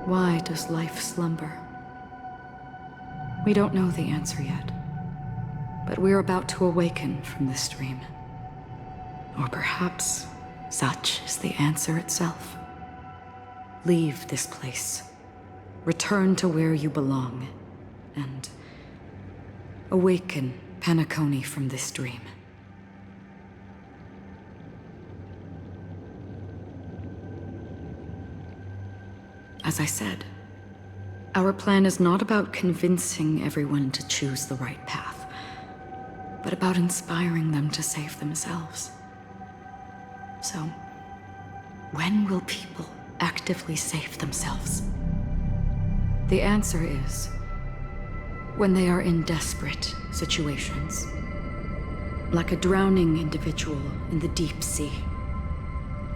Why does life slumber? We don't know the answer yet, but we're about to awaken from this dream. Or perhaps such is the answer itself. Leave this place, return to where you belong, and awaken Penacony from this dream. As I said, our plan is not about convincing everyone to choose the right path, but about inspiring them to save themselves. So, when will people actively save themselves? The answer is when they are in desperate situations. Like a drowning individual in the deep sea.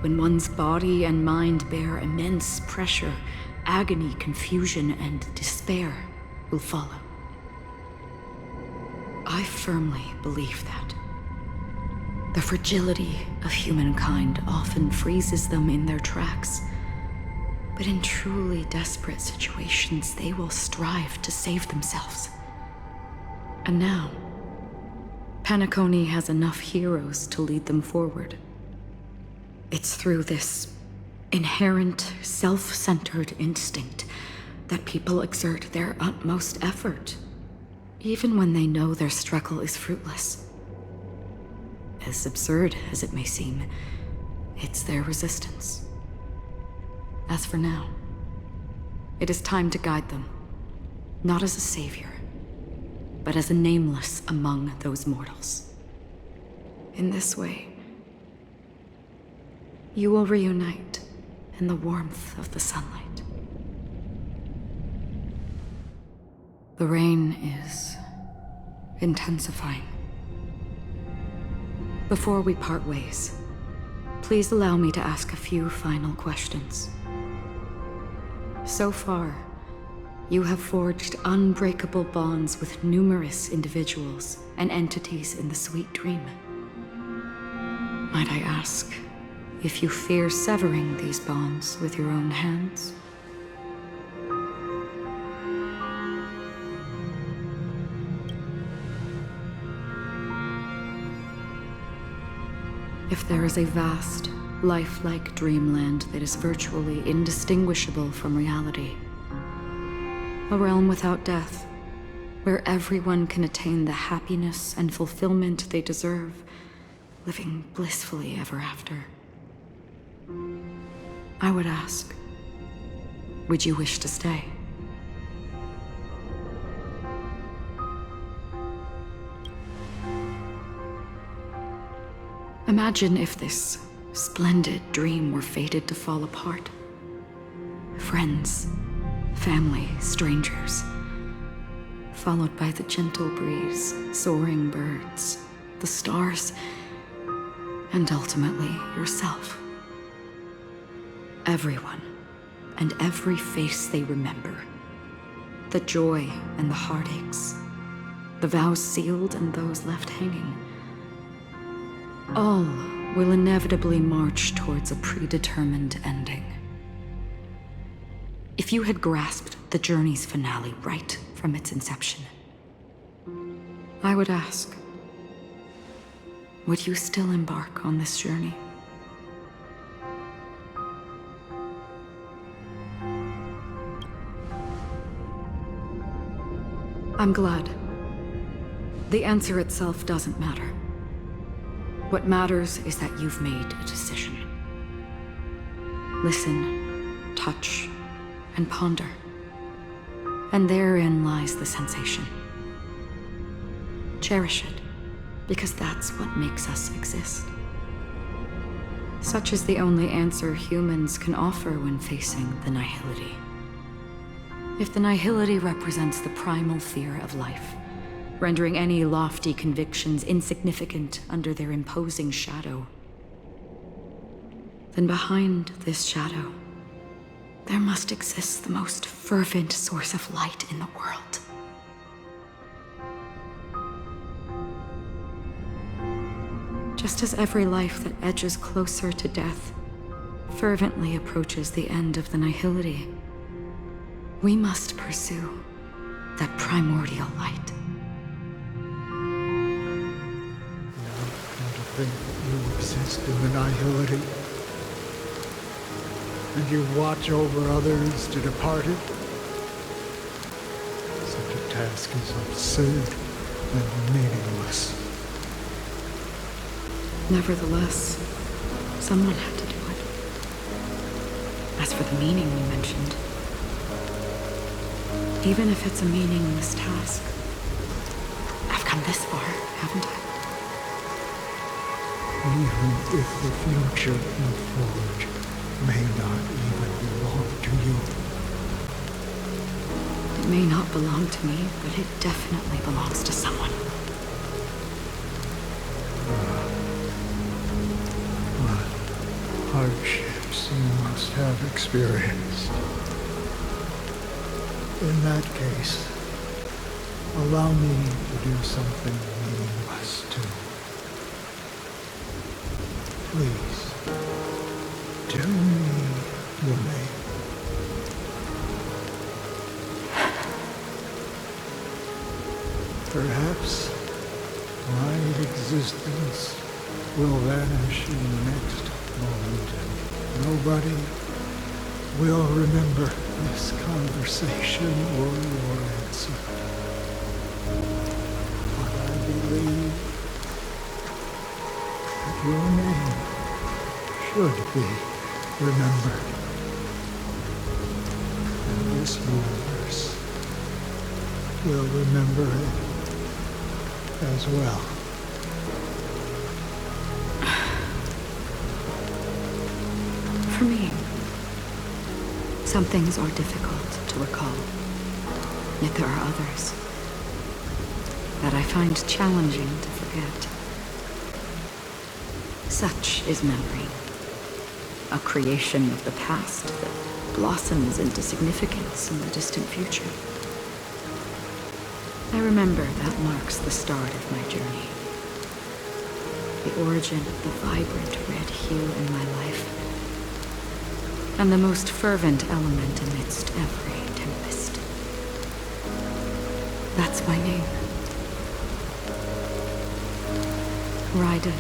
When one's body and mind bear immense pressure, agony, confusion, and despair will follow. I firmly believe that. The fragility of humankind often freezes them in their tracks. But in truly desperate situations, they will strive to save themselves. And now, Penacony has enough heroes to lead them forward. It's through this inherent, self-centered instinct that people exert their utmost effort, even when they know their struggle is fruitless. As absurd as it may seem, it's their resistance. As for now, it is time to guide them, not as a savior, but as a nameless among those mortals. In this way, you will reunite in the warmth of the sunlight. The rain is intensifying. Before we part ways, please allow me to ask a few final questions. So far, you have forged unbreakable bonds with numerous individuals and entities in the Sweet Dream. Might I ask if you fear severing these bonds with your own hands? If there is a vast, lifelike dreamland that is virtually indistinguishable from reality, a realm without death, where everyone can attain the happiness and fulfillment they deserve, living blissfully ever after, I would ask, would you wish to stay? Imagine if this splendid dream were fated to fall apart. Friends, family, strangers, followed by the gentle breeze, soaring birds, the stars, and ultimately yourself. Everyone, and every face they remember. The joy and the heartaches, the vows sealed and those left hanging. All will inevitably march towards a predetermined ending. If you had grasped the journey's finale right from its inception, I would ask, would you still embark on this journey? I'm glad. The answer itself doesn't matter. What matters is that you've made a decision. Listen, touch, and ponder. And therein lies the sensation. Cherish it, because that's what makes us exist. Such is the only answer humans can offer when facing the nihility. If the nihility represents the primal fear of life, rendering any lofty convictions insignificant under their imposing shadow, then behind this shadow, there must exist the most fervent source of light in the world. Just as every life that edges closer to death fervently approaches the end of the nihility, we must pursue that primordial light. And to think that you exist in the nihility, and you watch over others to depart it. Such a task is absurd and meaningless. Nevertheless, someone had to do it. As for the meaning you mentioned, even if it's a meaningless task, I've come this far, haven't I? Even if the future you forge may not even belong to you. It may not belong to me, but it definitely belongs to someone. What hardships you must have experienced. In that case, allow me to do something meaningless too. Please, tell me your name. Perhaps my existence will vanish in the next moment, and nobody will remember this conversation or your answer. But I believe that your name should be remembered. And this universe will remember it as well. Some things are difficult to recall, yet there are others that I find challenging to forget. Such is memory, a creation of the past that blossoms into significance in the distant future. I remember that marks the start of my journey. The origin of the vibrant red hue in my life, and the most fervent element amidst every tempest. That's my name. Raiden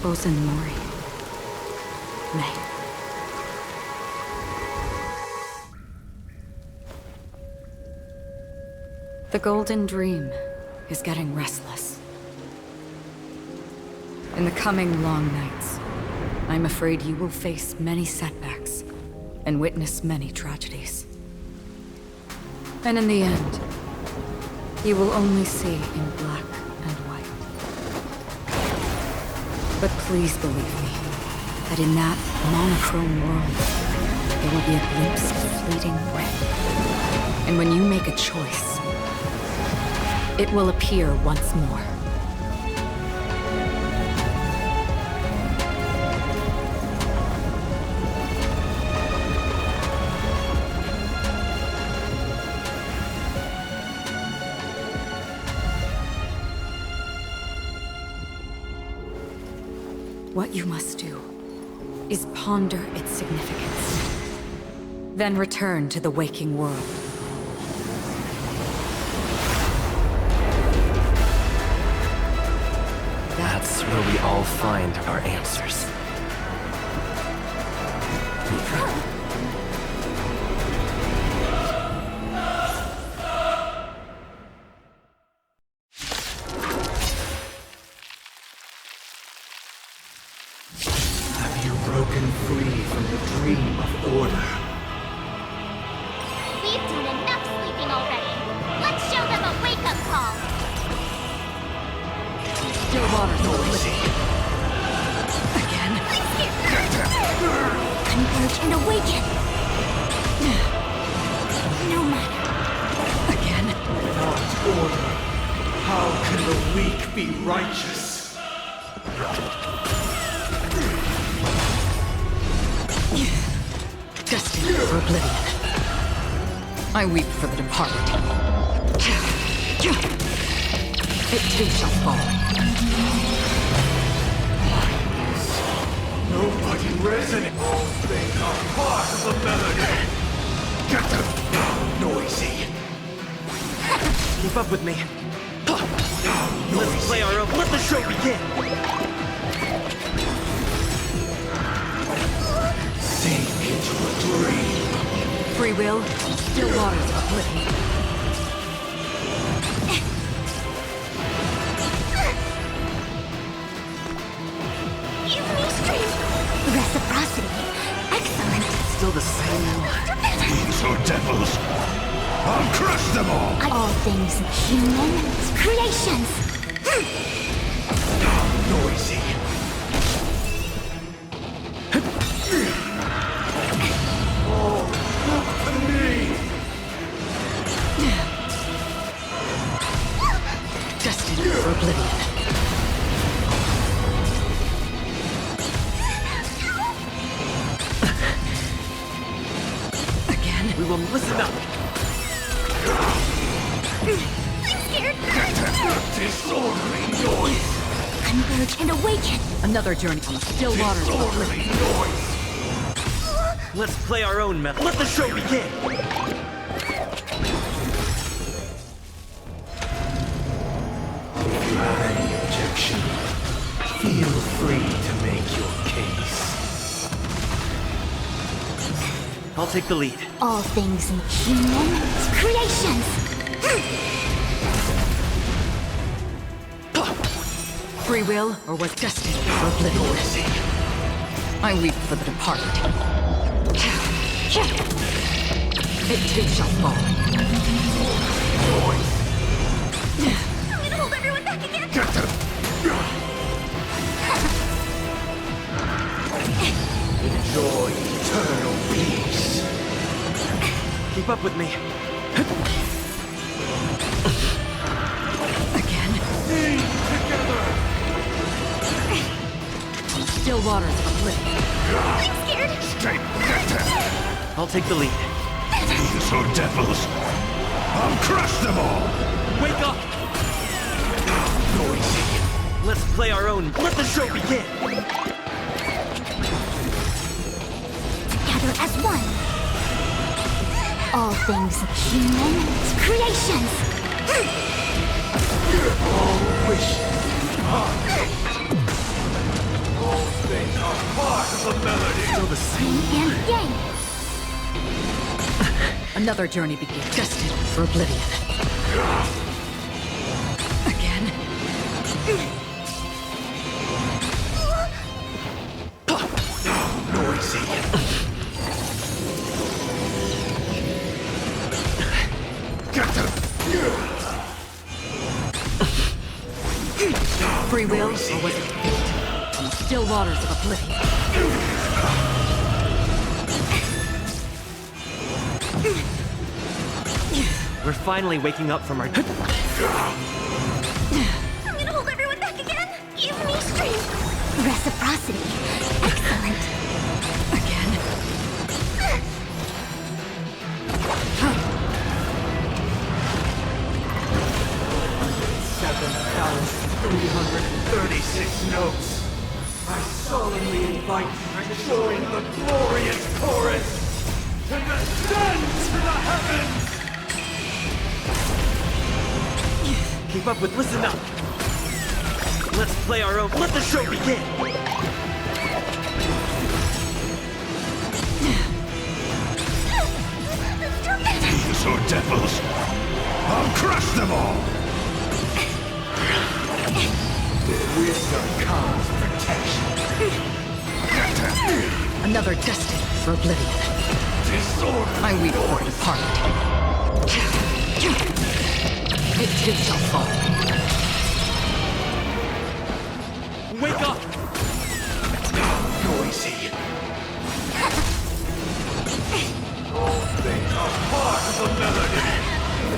Ozenmori May. The Golden Dream is getting restless. In the coming long nights, I'm afraid you will face many setbacks and witness many tragedies. And in the end, you will only see in black and white. But please believe me, that in that monochrome world, there will be a glimpse of fleeting red. And when you make a choice, it will appear once more. What you must do is ponder its significance, then return to the waking world. That's where we all find our answers. Have you broken free from the dream of order? We've done enough sleeping already. Let's show them a wake-up call. Still water's noisy. Again. Converge and awaken. No matter. Again. Without order, how can the weak be righteous? Destined for oblivion. I weep for the departed. It too shall fall. Nobody resonates. All things are part of the melody. Get them down, noisy. Keep up with me. Let's play our own. Let the show begin. Sink into a dream. Free will, still waters of oblivion. Give me strength. Reciprocity. Excellent. Still the same one. These are devils. I'll crush them all. All things human creations. Noisy. Oh, look to me. Destined for oblivion. Again. We will listen up. I'm scared. Disorderly noise. Converge and awaken. Another journey on the still waters of oblivion. Noise. Let's play our own method. Let the show begin. If you have any objection, feel free to make your case. I'll take the lead. All things human creations. Free will, or was destined for oblivion. I weep for the departed. It too shall fall. I'm gonna hold everyone back again. Get them! Enjoy eternal peace. Keep up with me. Again? Together! Still waters of oblivion. I'm scared. Stay better! I'll take the lead. These are devils! I'll crush them all! Wake up! Noisy! Let's play our own. Let the show begin! Together as one. All things human creations. All wishes all things are part of the melody! Still the same. Yin and yang. Another journey begins, destined for oblivion. Again? Noisy! Get them! Free will, or was it fate? Still waters of oblivion. We're finally waking up from our... I'm gonna hold everyone back again. Give me strength. Reciprocity. Excellent. Again? 7,336 notes. I solemnly invite you to join the glorious chorus and ascend to the heavens! Keep up with... Listen up! Let's play our own... Let the show begin! These are devils! I'll crush them all! Wisdom comes protection. Another destined for oblivion. Disorder! I weep for departed. It too shall fall. Wake up! Noisy! All things are part of the melody!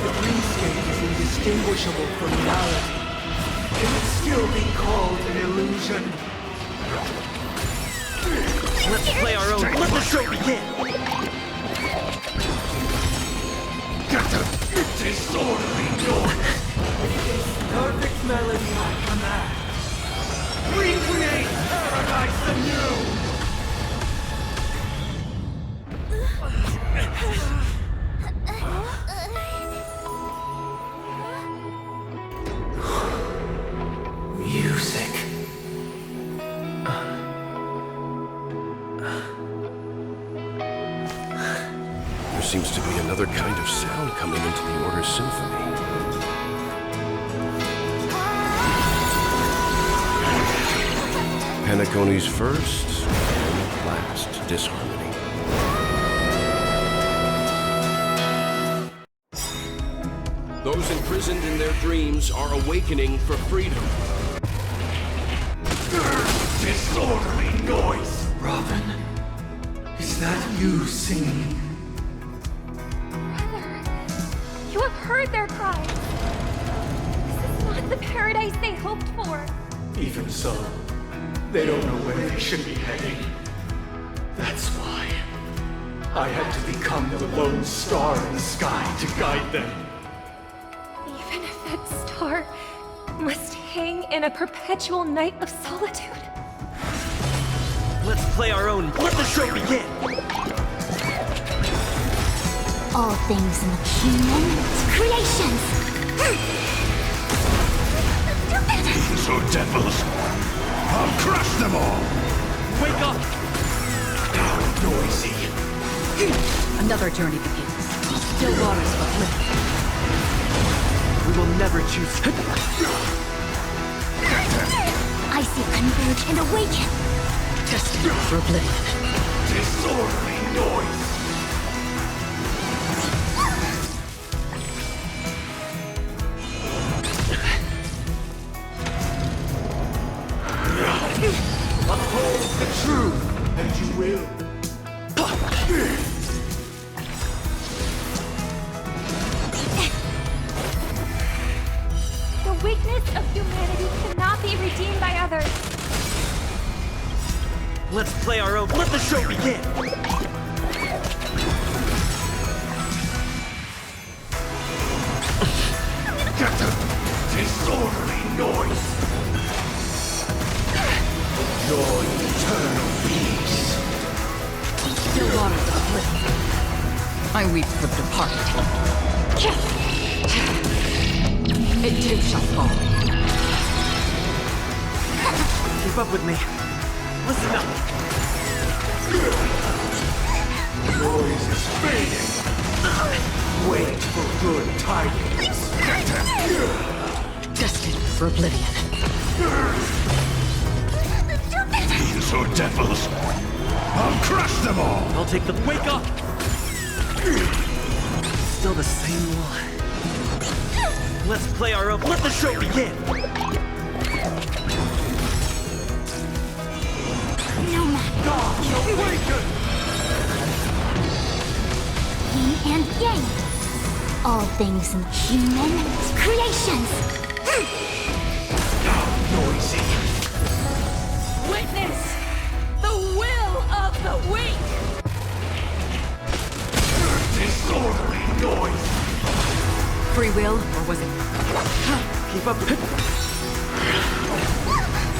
The dreamscape is indistinguishable from reality. Can it still be called an illusion? Let's play our own. Let the show begin! Get them! Disorderly noise! Perfect melody on command! Recreate paradise anew! Music. There seems to be another kind of sound coming into the Order's symphony. Penacony's first and last disharmony. Those imprisoned in their dreams are awakening for freedom. Disorderly noise! Robin, is that you singing? You have heard their cries. This is not the paradise they hoped for. Even so, they don't know where they should be heading. That's why I had to become the lone star in the sky to guide them. Even if that star must hang in a perpetual night of solitude. Let's play our own. Let the show begin! All things human creations. These are devils! I'll crush them all! Wake up! Noisy! Another journey begins. Still waters of oblivion. We will never choose... I see converge and awaken. Destined for oblivion. Disorderly noise! Uphold the truth, and you will. of humanity cannot be redeemed by others. Let's play our own. Let the show begin! Get the disorderly noise! Your eternal peace! Still waters uplift. I weep for the departed. It too shall fall. Keep up with me. Listen up. Noise is fading. Wait for good tidings. Destined for oblivion. Fiends or devils, I'll crush them all! I'll take the... Wake up! Still the same one. Let's play our own... Let the show begin! No matter. God, awaken! Yin and yang. All things in human creations. How noisy! Witness the will of the weak! Disorderly noise! Free will, or was it? Keep up.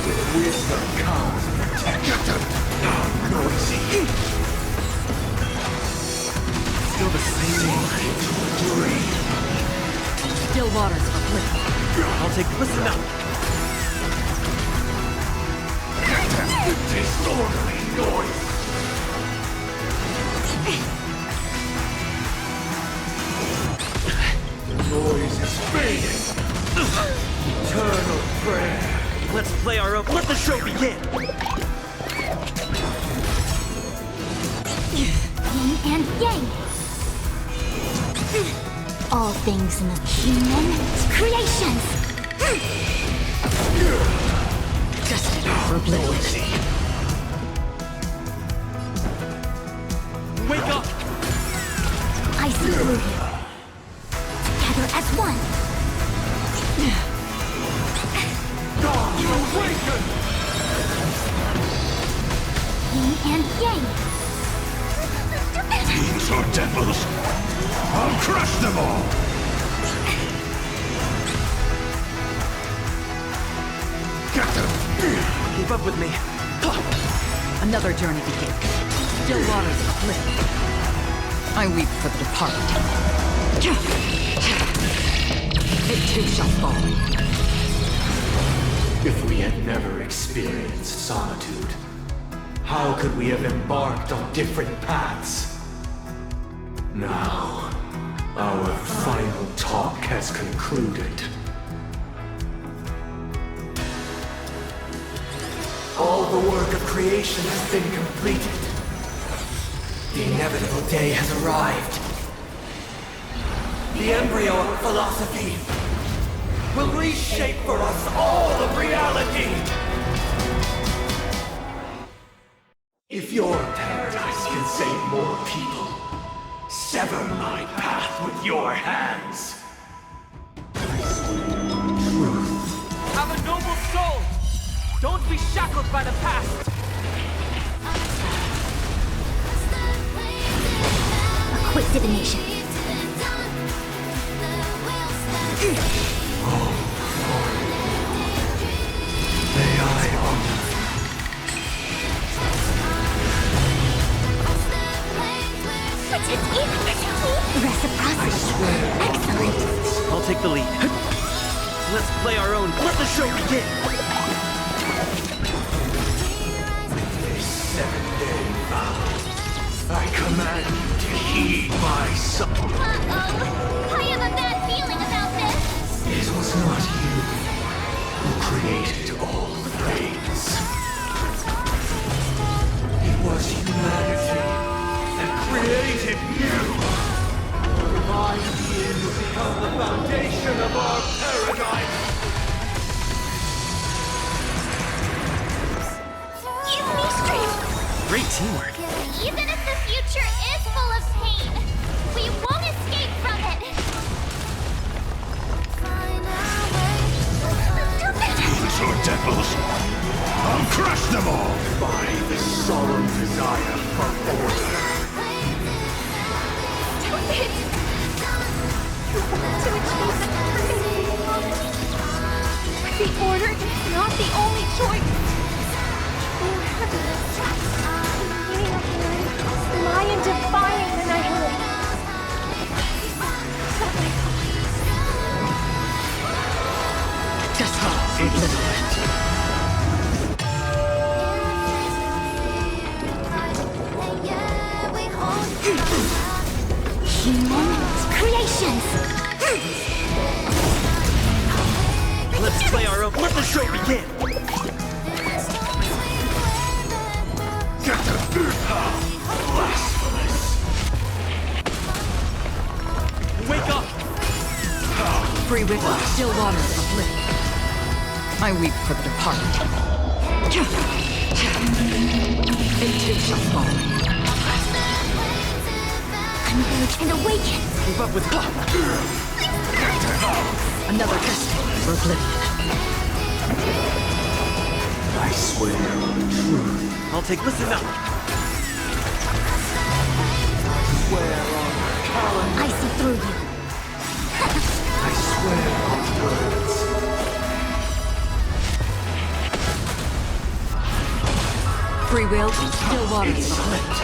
With wisdom comes protection. How noisy! Still the same one. Still waters uplift. I'll take... Listen up. Disorderly noise! The noise is fading! Eternal prayer! Let's play our own... Let the show begin! Yin and yang. All things in the human creations. Destined for oblivion. Wake up! I see through you. Together as one. God, awaken! Yin and yang. Fiends or devils, I'll crush them all! Get them! Keep up with me. Another journey begins. Still waters uplift. I weep for the departed. It too shall fall. If we had never experienced solitude, how could we have embarked on different paths? Now, our final talk has concluded. All the work of creation has been completed. The inevitable day has arrived. The embryo of philosophy will reshape for us all of reality. If your paradise can save more people, sever my path with your hands. Truth. Have a noble soul! Don't be shackled by the past! A quick divination. May I honor. Reciprocity. Excellent. I'll take the lead. Let's play our own. Let the show begin! This 7-day vow, I command you to heed my song. Uh-oh. I have a bad feeling about this. It was not you who created all things. It was humanity that created you. The divine being will become the foundation of our paradigm. Give me strength. Great teamwork. Even if the future is full of pain, we won't escape from it. insolent devils! I'll crush them all! By the solemn desire for order. Stop it! You want to achieve the perfect world. The order is not the only choice. Oh, heavens. The meaning of life lie in defying annihilation. Stop it. Humans, creations! Let's play our own. Let the show begin! Blasphemous! Wake up! Free will, still waters of lift. I weep for the departed. They too shall fall. Converge and awaken! Keep up with what? Another testing for oblivion. I swear on truth. I'll take. Listen up! Swear on calendar. I see through you. I swear on words. Free will, still waters of lift.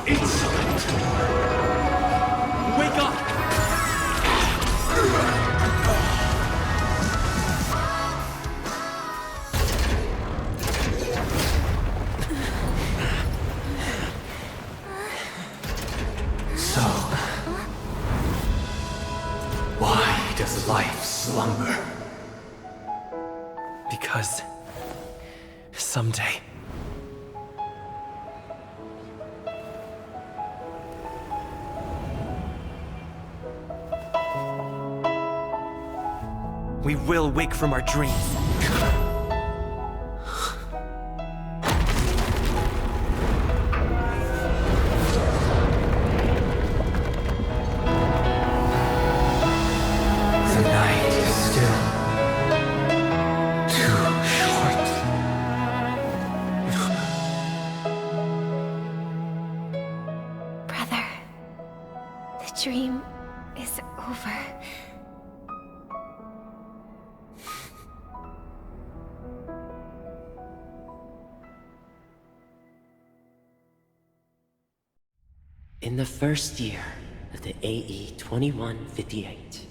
Insolent! Wake up! So, why does life slumber? Because someday we will wake from our dreams. The night is still too short. Brother, the dream is over. In the first year of the AE 2158,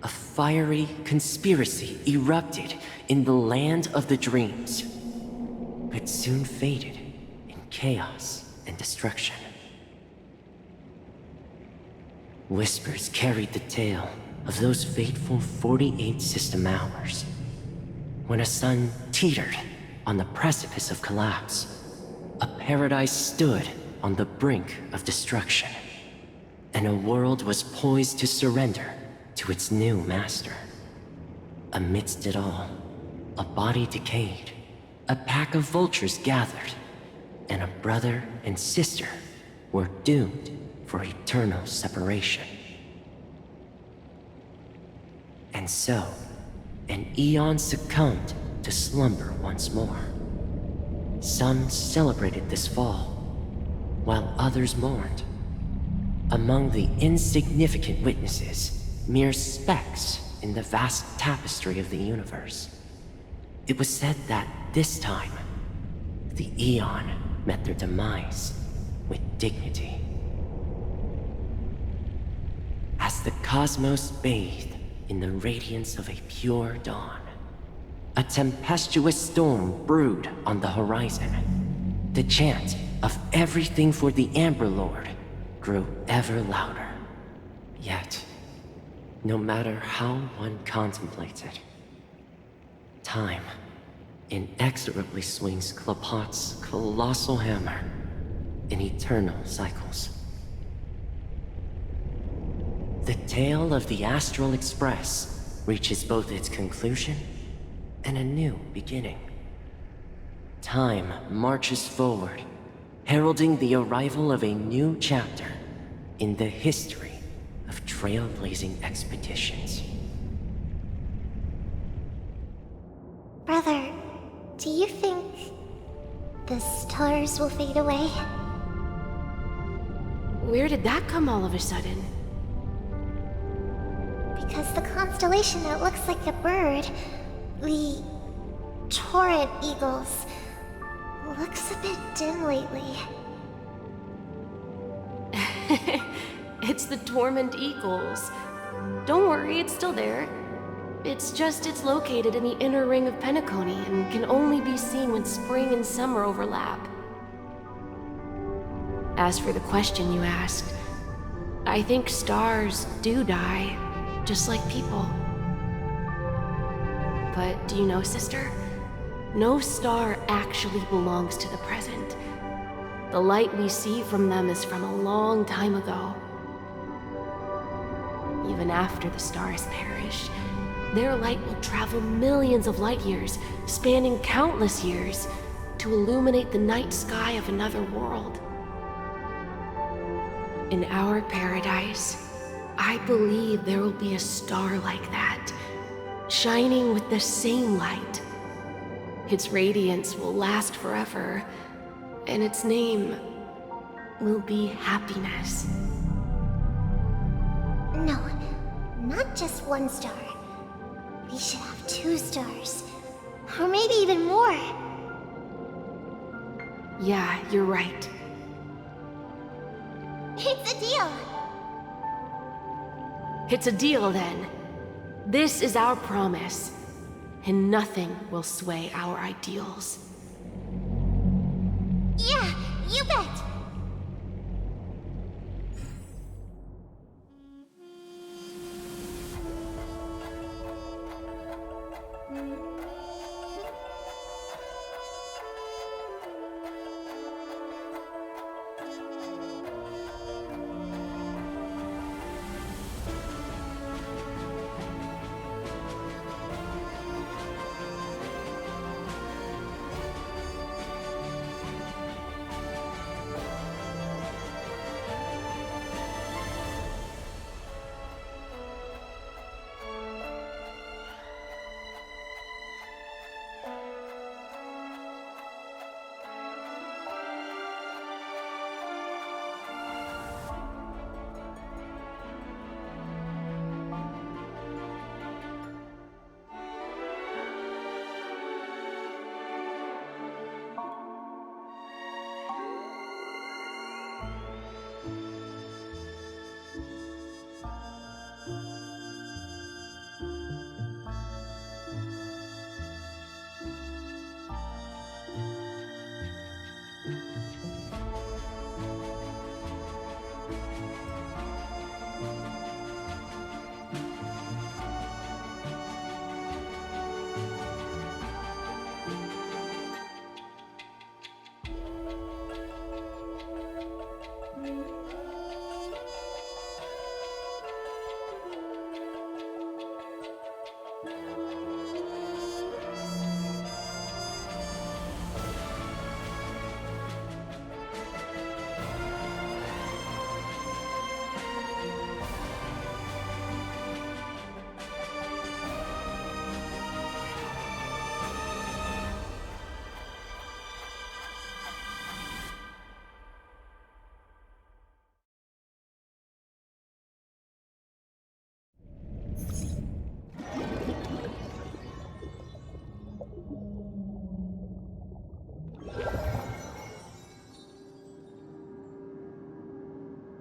a fiery conspiracy erupted in the land of the dreams, but soon faded in chaos and destruction. Whispers carried the tale of those fateful 48 system hours, when a sun teetered on the precipice of collapse. A paradise stood on the brink of destruction, and a world was poised to surrender to its new master. Amidst it all, a body decayed, a pack of vultures gathered, and a brother and sister were doomed for eternal separation. And so, an eon succumbed to slumber once more. Some celebrated this fall, while others mourned. Among the insignificant witnesses, mere specks in the vast tapestry of the universe. It was said that this time, the Eon met their demise with dignity. As the cosmos bathed in the radiance of a pure dawn, a tempestuous storm brewed on the horizon. The chant of everything for the Amber Lord grew ever louder. Yet, no matter how one contemplates it, time inexorably swings Klapot's colossal hammer in eternal cycles. The tale of the Astral Express reaches both its conclusion and a new beginning. Time marches forward, heralding the arrival of a new chapter in the history of trailblazing expeditions. Do you think the stars will fade away? Where did that come all of a sudden? Because the constellation that looks like a bird, the Torrent Eagles, looks a bit dim lately. It's the Torment Eagles. Don't worry, it's still there. It's just it's located in the inner ring of Penacony and can only be seen when spring and summer overlap. As for the question you asked, I think stars do die, just like people. But do you know, sister? No star actually belongs to the present. The light we see from them is from a long time ago. Even after the star has perished, their light will travel millions of light years, spanning countless years, to illuminate the night sky of another world. In our paradise, I believe there will be a star like that, shining with the same light. Its radiance will last forever, and its name will be happiness. No, not just one star. We should have 2 stars. Or maybe even more. Yeah, you're right. It's a deal. It's a deal, then. This is our promise, and nothing will sway our ideals. Yeah, you bet.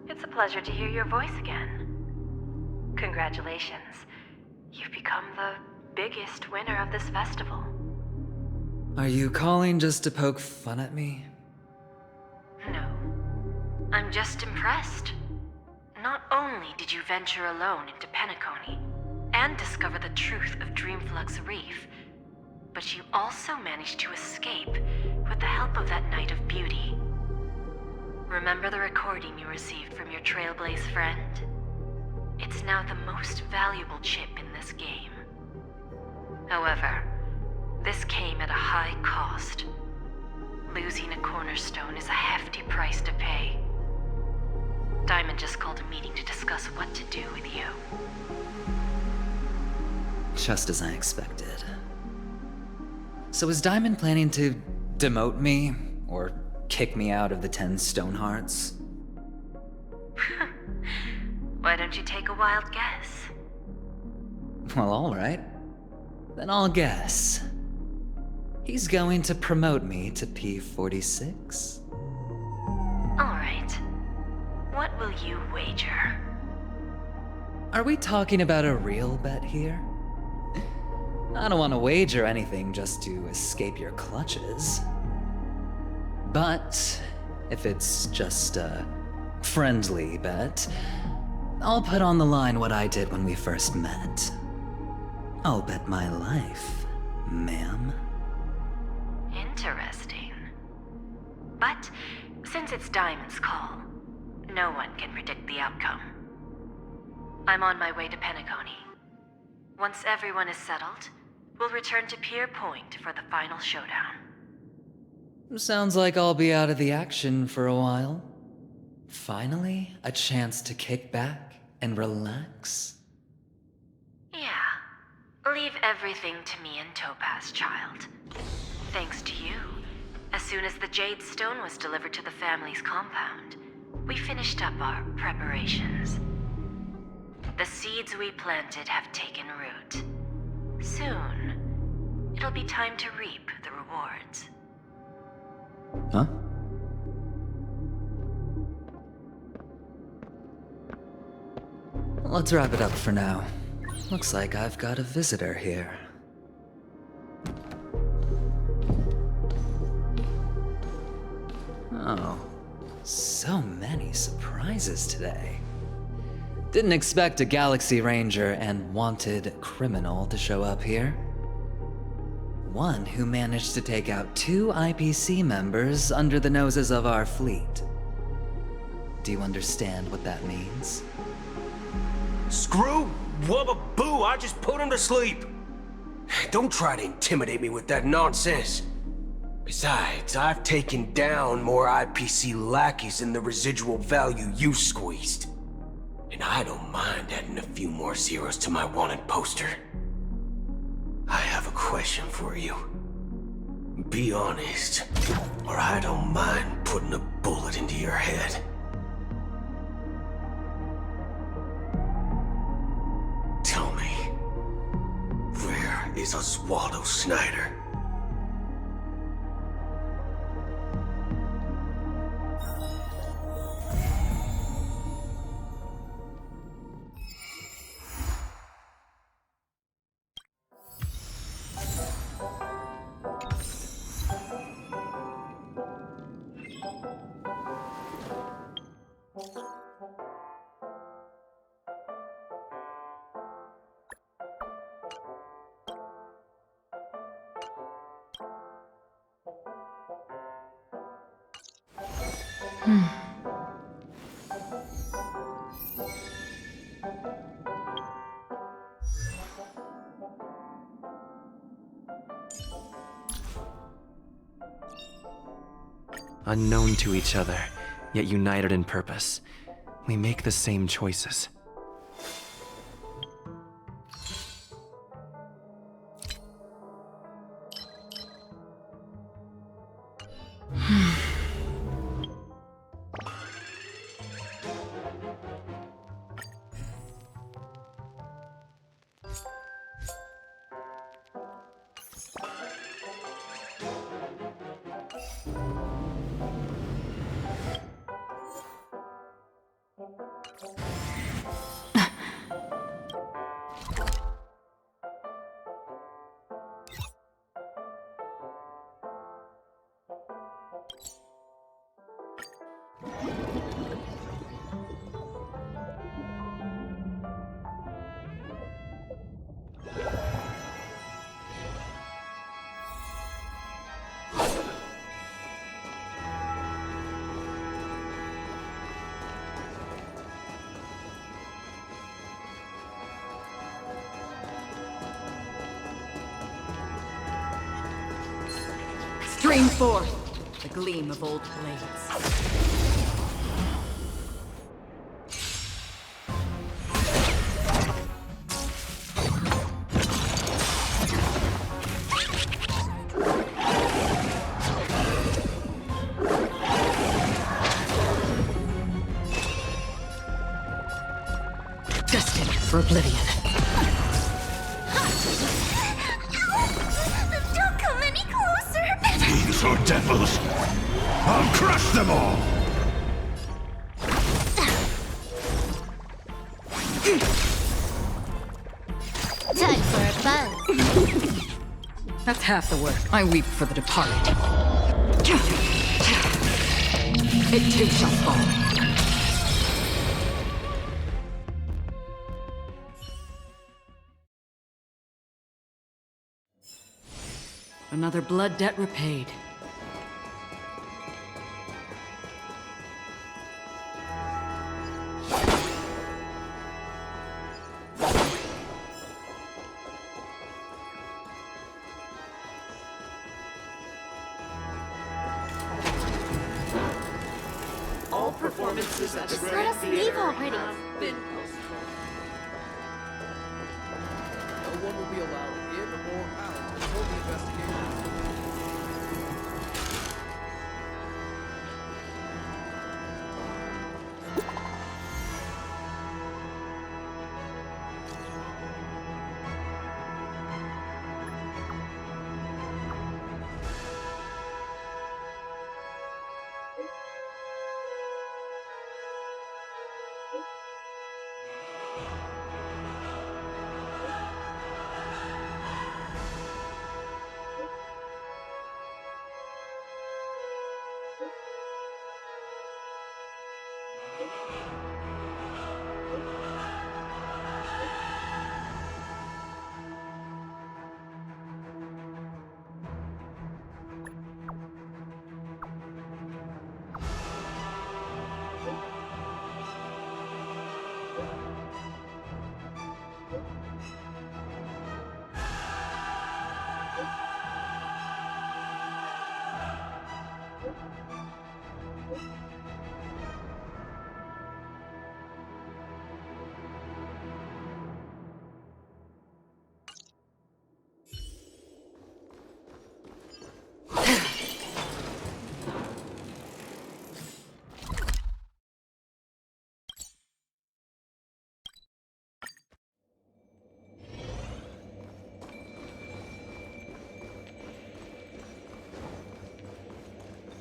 It's a pleasure to hear your voice again. Congratulations. You've become the biggest winner of this festival. Are you calling just to poke fun at me? No. I'm just impressed. Not only did you venture alone into Penacony and discover the truth of Dreamflux Reef, but you also managed to escape with the help of that Knight of Beauty. Remember the recording you received from your Trailblazer friend? It's now the most valuable chip in this game. However, this came at a high cost. Losing a cornerstone is a hefty price to pay. Diamond just called a meeting to discuss what to do with you. Just as I expected. So is Diamond planning to demote me or kick me out of the 10 Stonehearts? Why don't you take a wild guess? Well, alright. Then I'll guess. He's going to promote me to P46. Alright. What will you wager? Are we talking about a real bet here? I don't want to wager anything just to escape your clutches. But if it's just a friendly bet, I'll put on the line what I did when we first met. I'll bet my life, ma'am. Interesting. But since it's Diamond's call, no one can predict the outcome. I'm on my way to Penacony. Once everyone is settled, we'll return to Pier Point for the final showdown. Sounds like I'll be out of the action for a while. Finally, a chance to kick back and relax. Yeah. Leave everything to me and Topaz, child. Thanks to you, as soon as the Jade Stone was delivered to the family's compound, we finished up our preparations. The seeds we planted have taken root. Soon, it'll be time to reap the rewards. Huh? Let's wrap it up for now. Looks like I've got a visitor here. Oh, so many surprises today. Didn't expect a Galaxy Ranger and wanted criminal to show up here. One who managed to take out 2 IPC members under the noses of our fleet. Do you understand what that means? Screw Wubba Boo, I just put him to sleep. Don't try to intimidate me with that nonsense. Besides, I've taken down more IPC lackeys than the residual value you squeezed. And I don't mind adding a few more zeros to my wanted poster. I have a question for you. Be honest, or I don't mind putting a bullet into your head. Tell me, where is Oswaldo Snyder? Unknown to each other, yet united in purpose, we make the same choices. Stream forth the gleam of old blades. oblivion. Don't come any closer! Fiends or devils, I'll crush them all! Time for a buzz. That's half the work. I weep for the departed. It too shall fall. Another blood debt repaid. All performances at the Grand Theater already. Have been postponed. No one will be allowed in or out until the investigation is complete.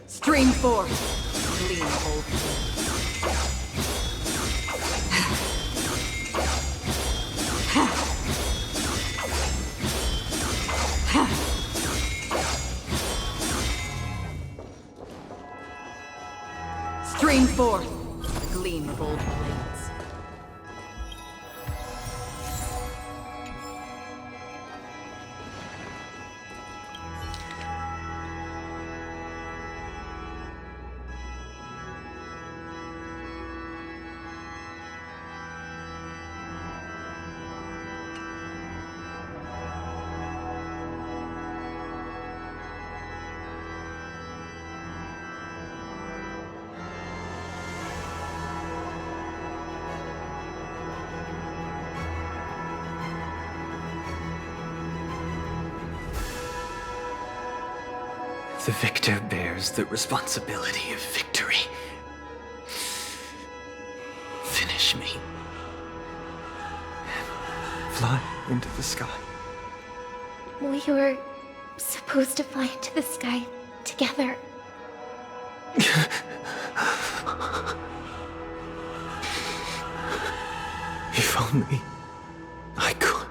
Stream forth, gleam hold. Stream forth, gleam of old blades. The victor bears the responsibility of victory. Finish me. Fly into the sky. We were supposed to fly into the sky together. If only I could.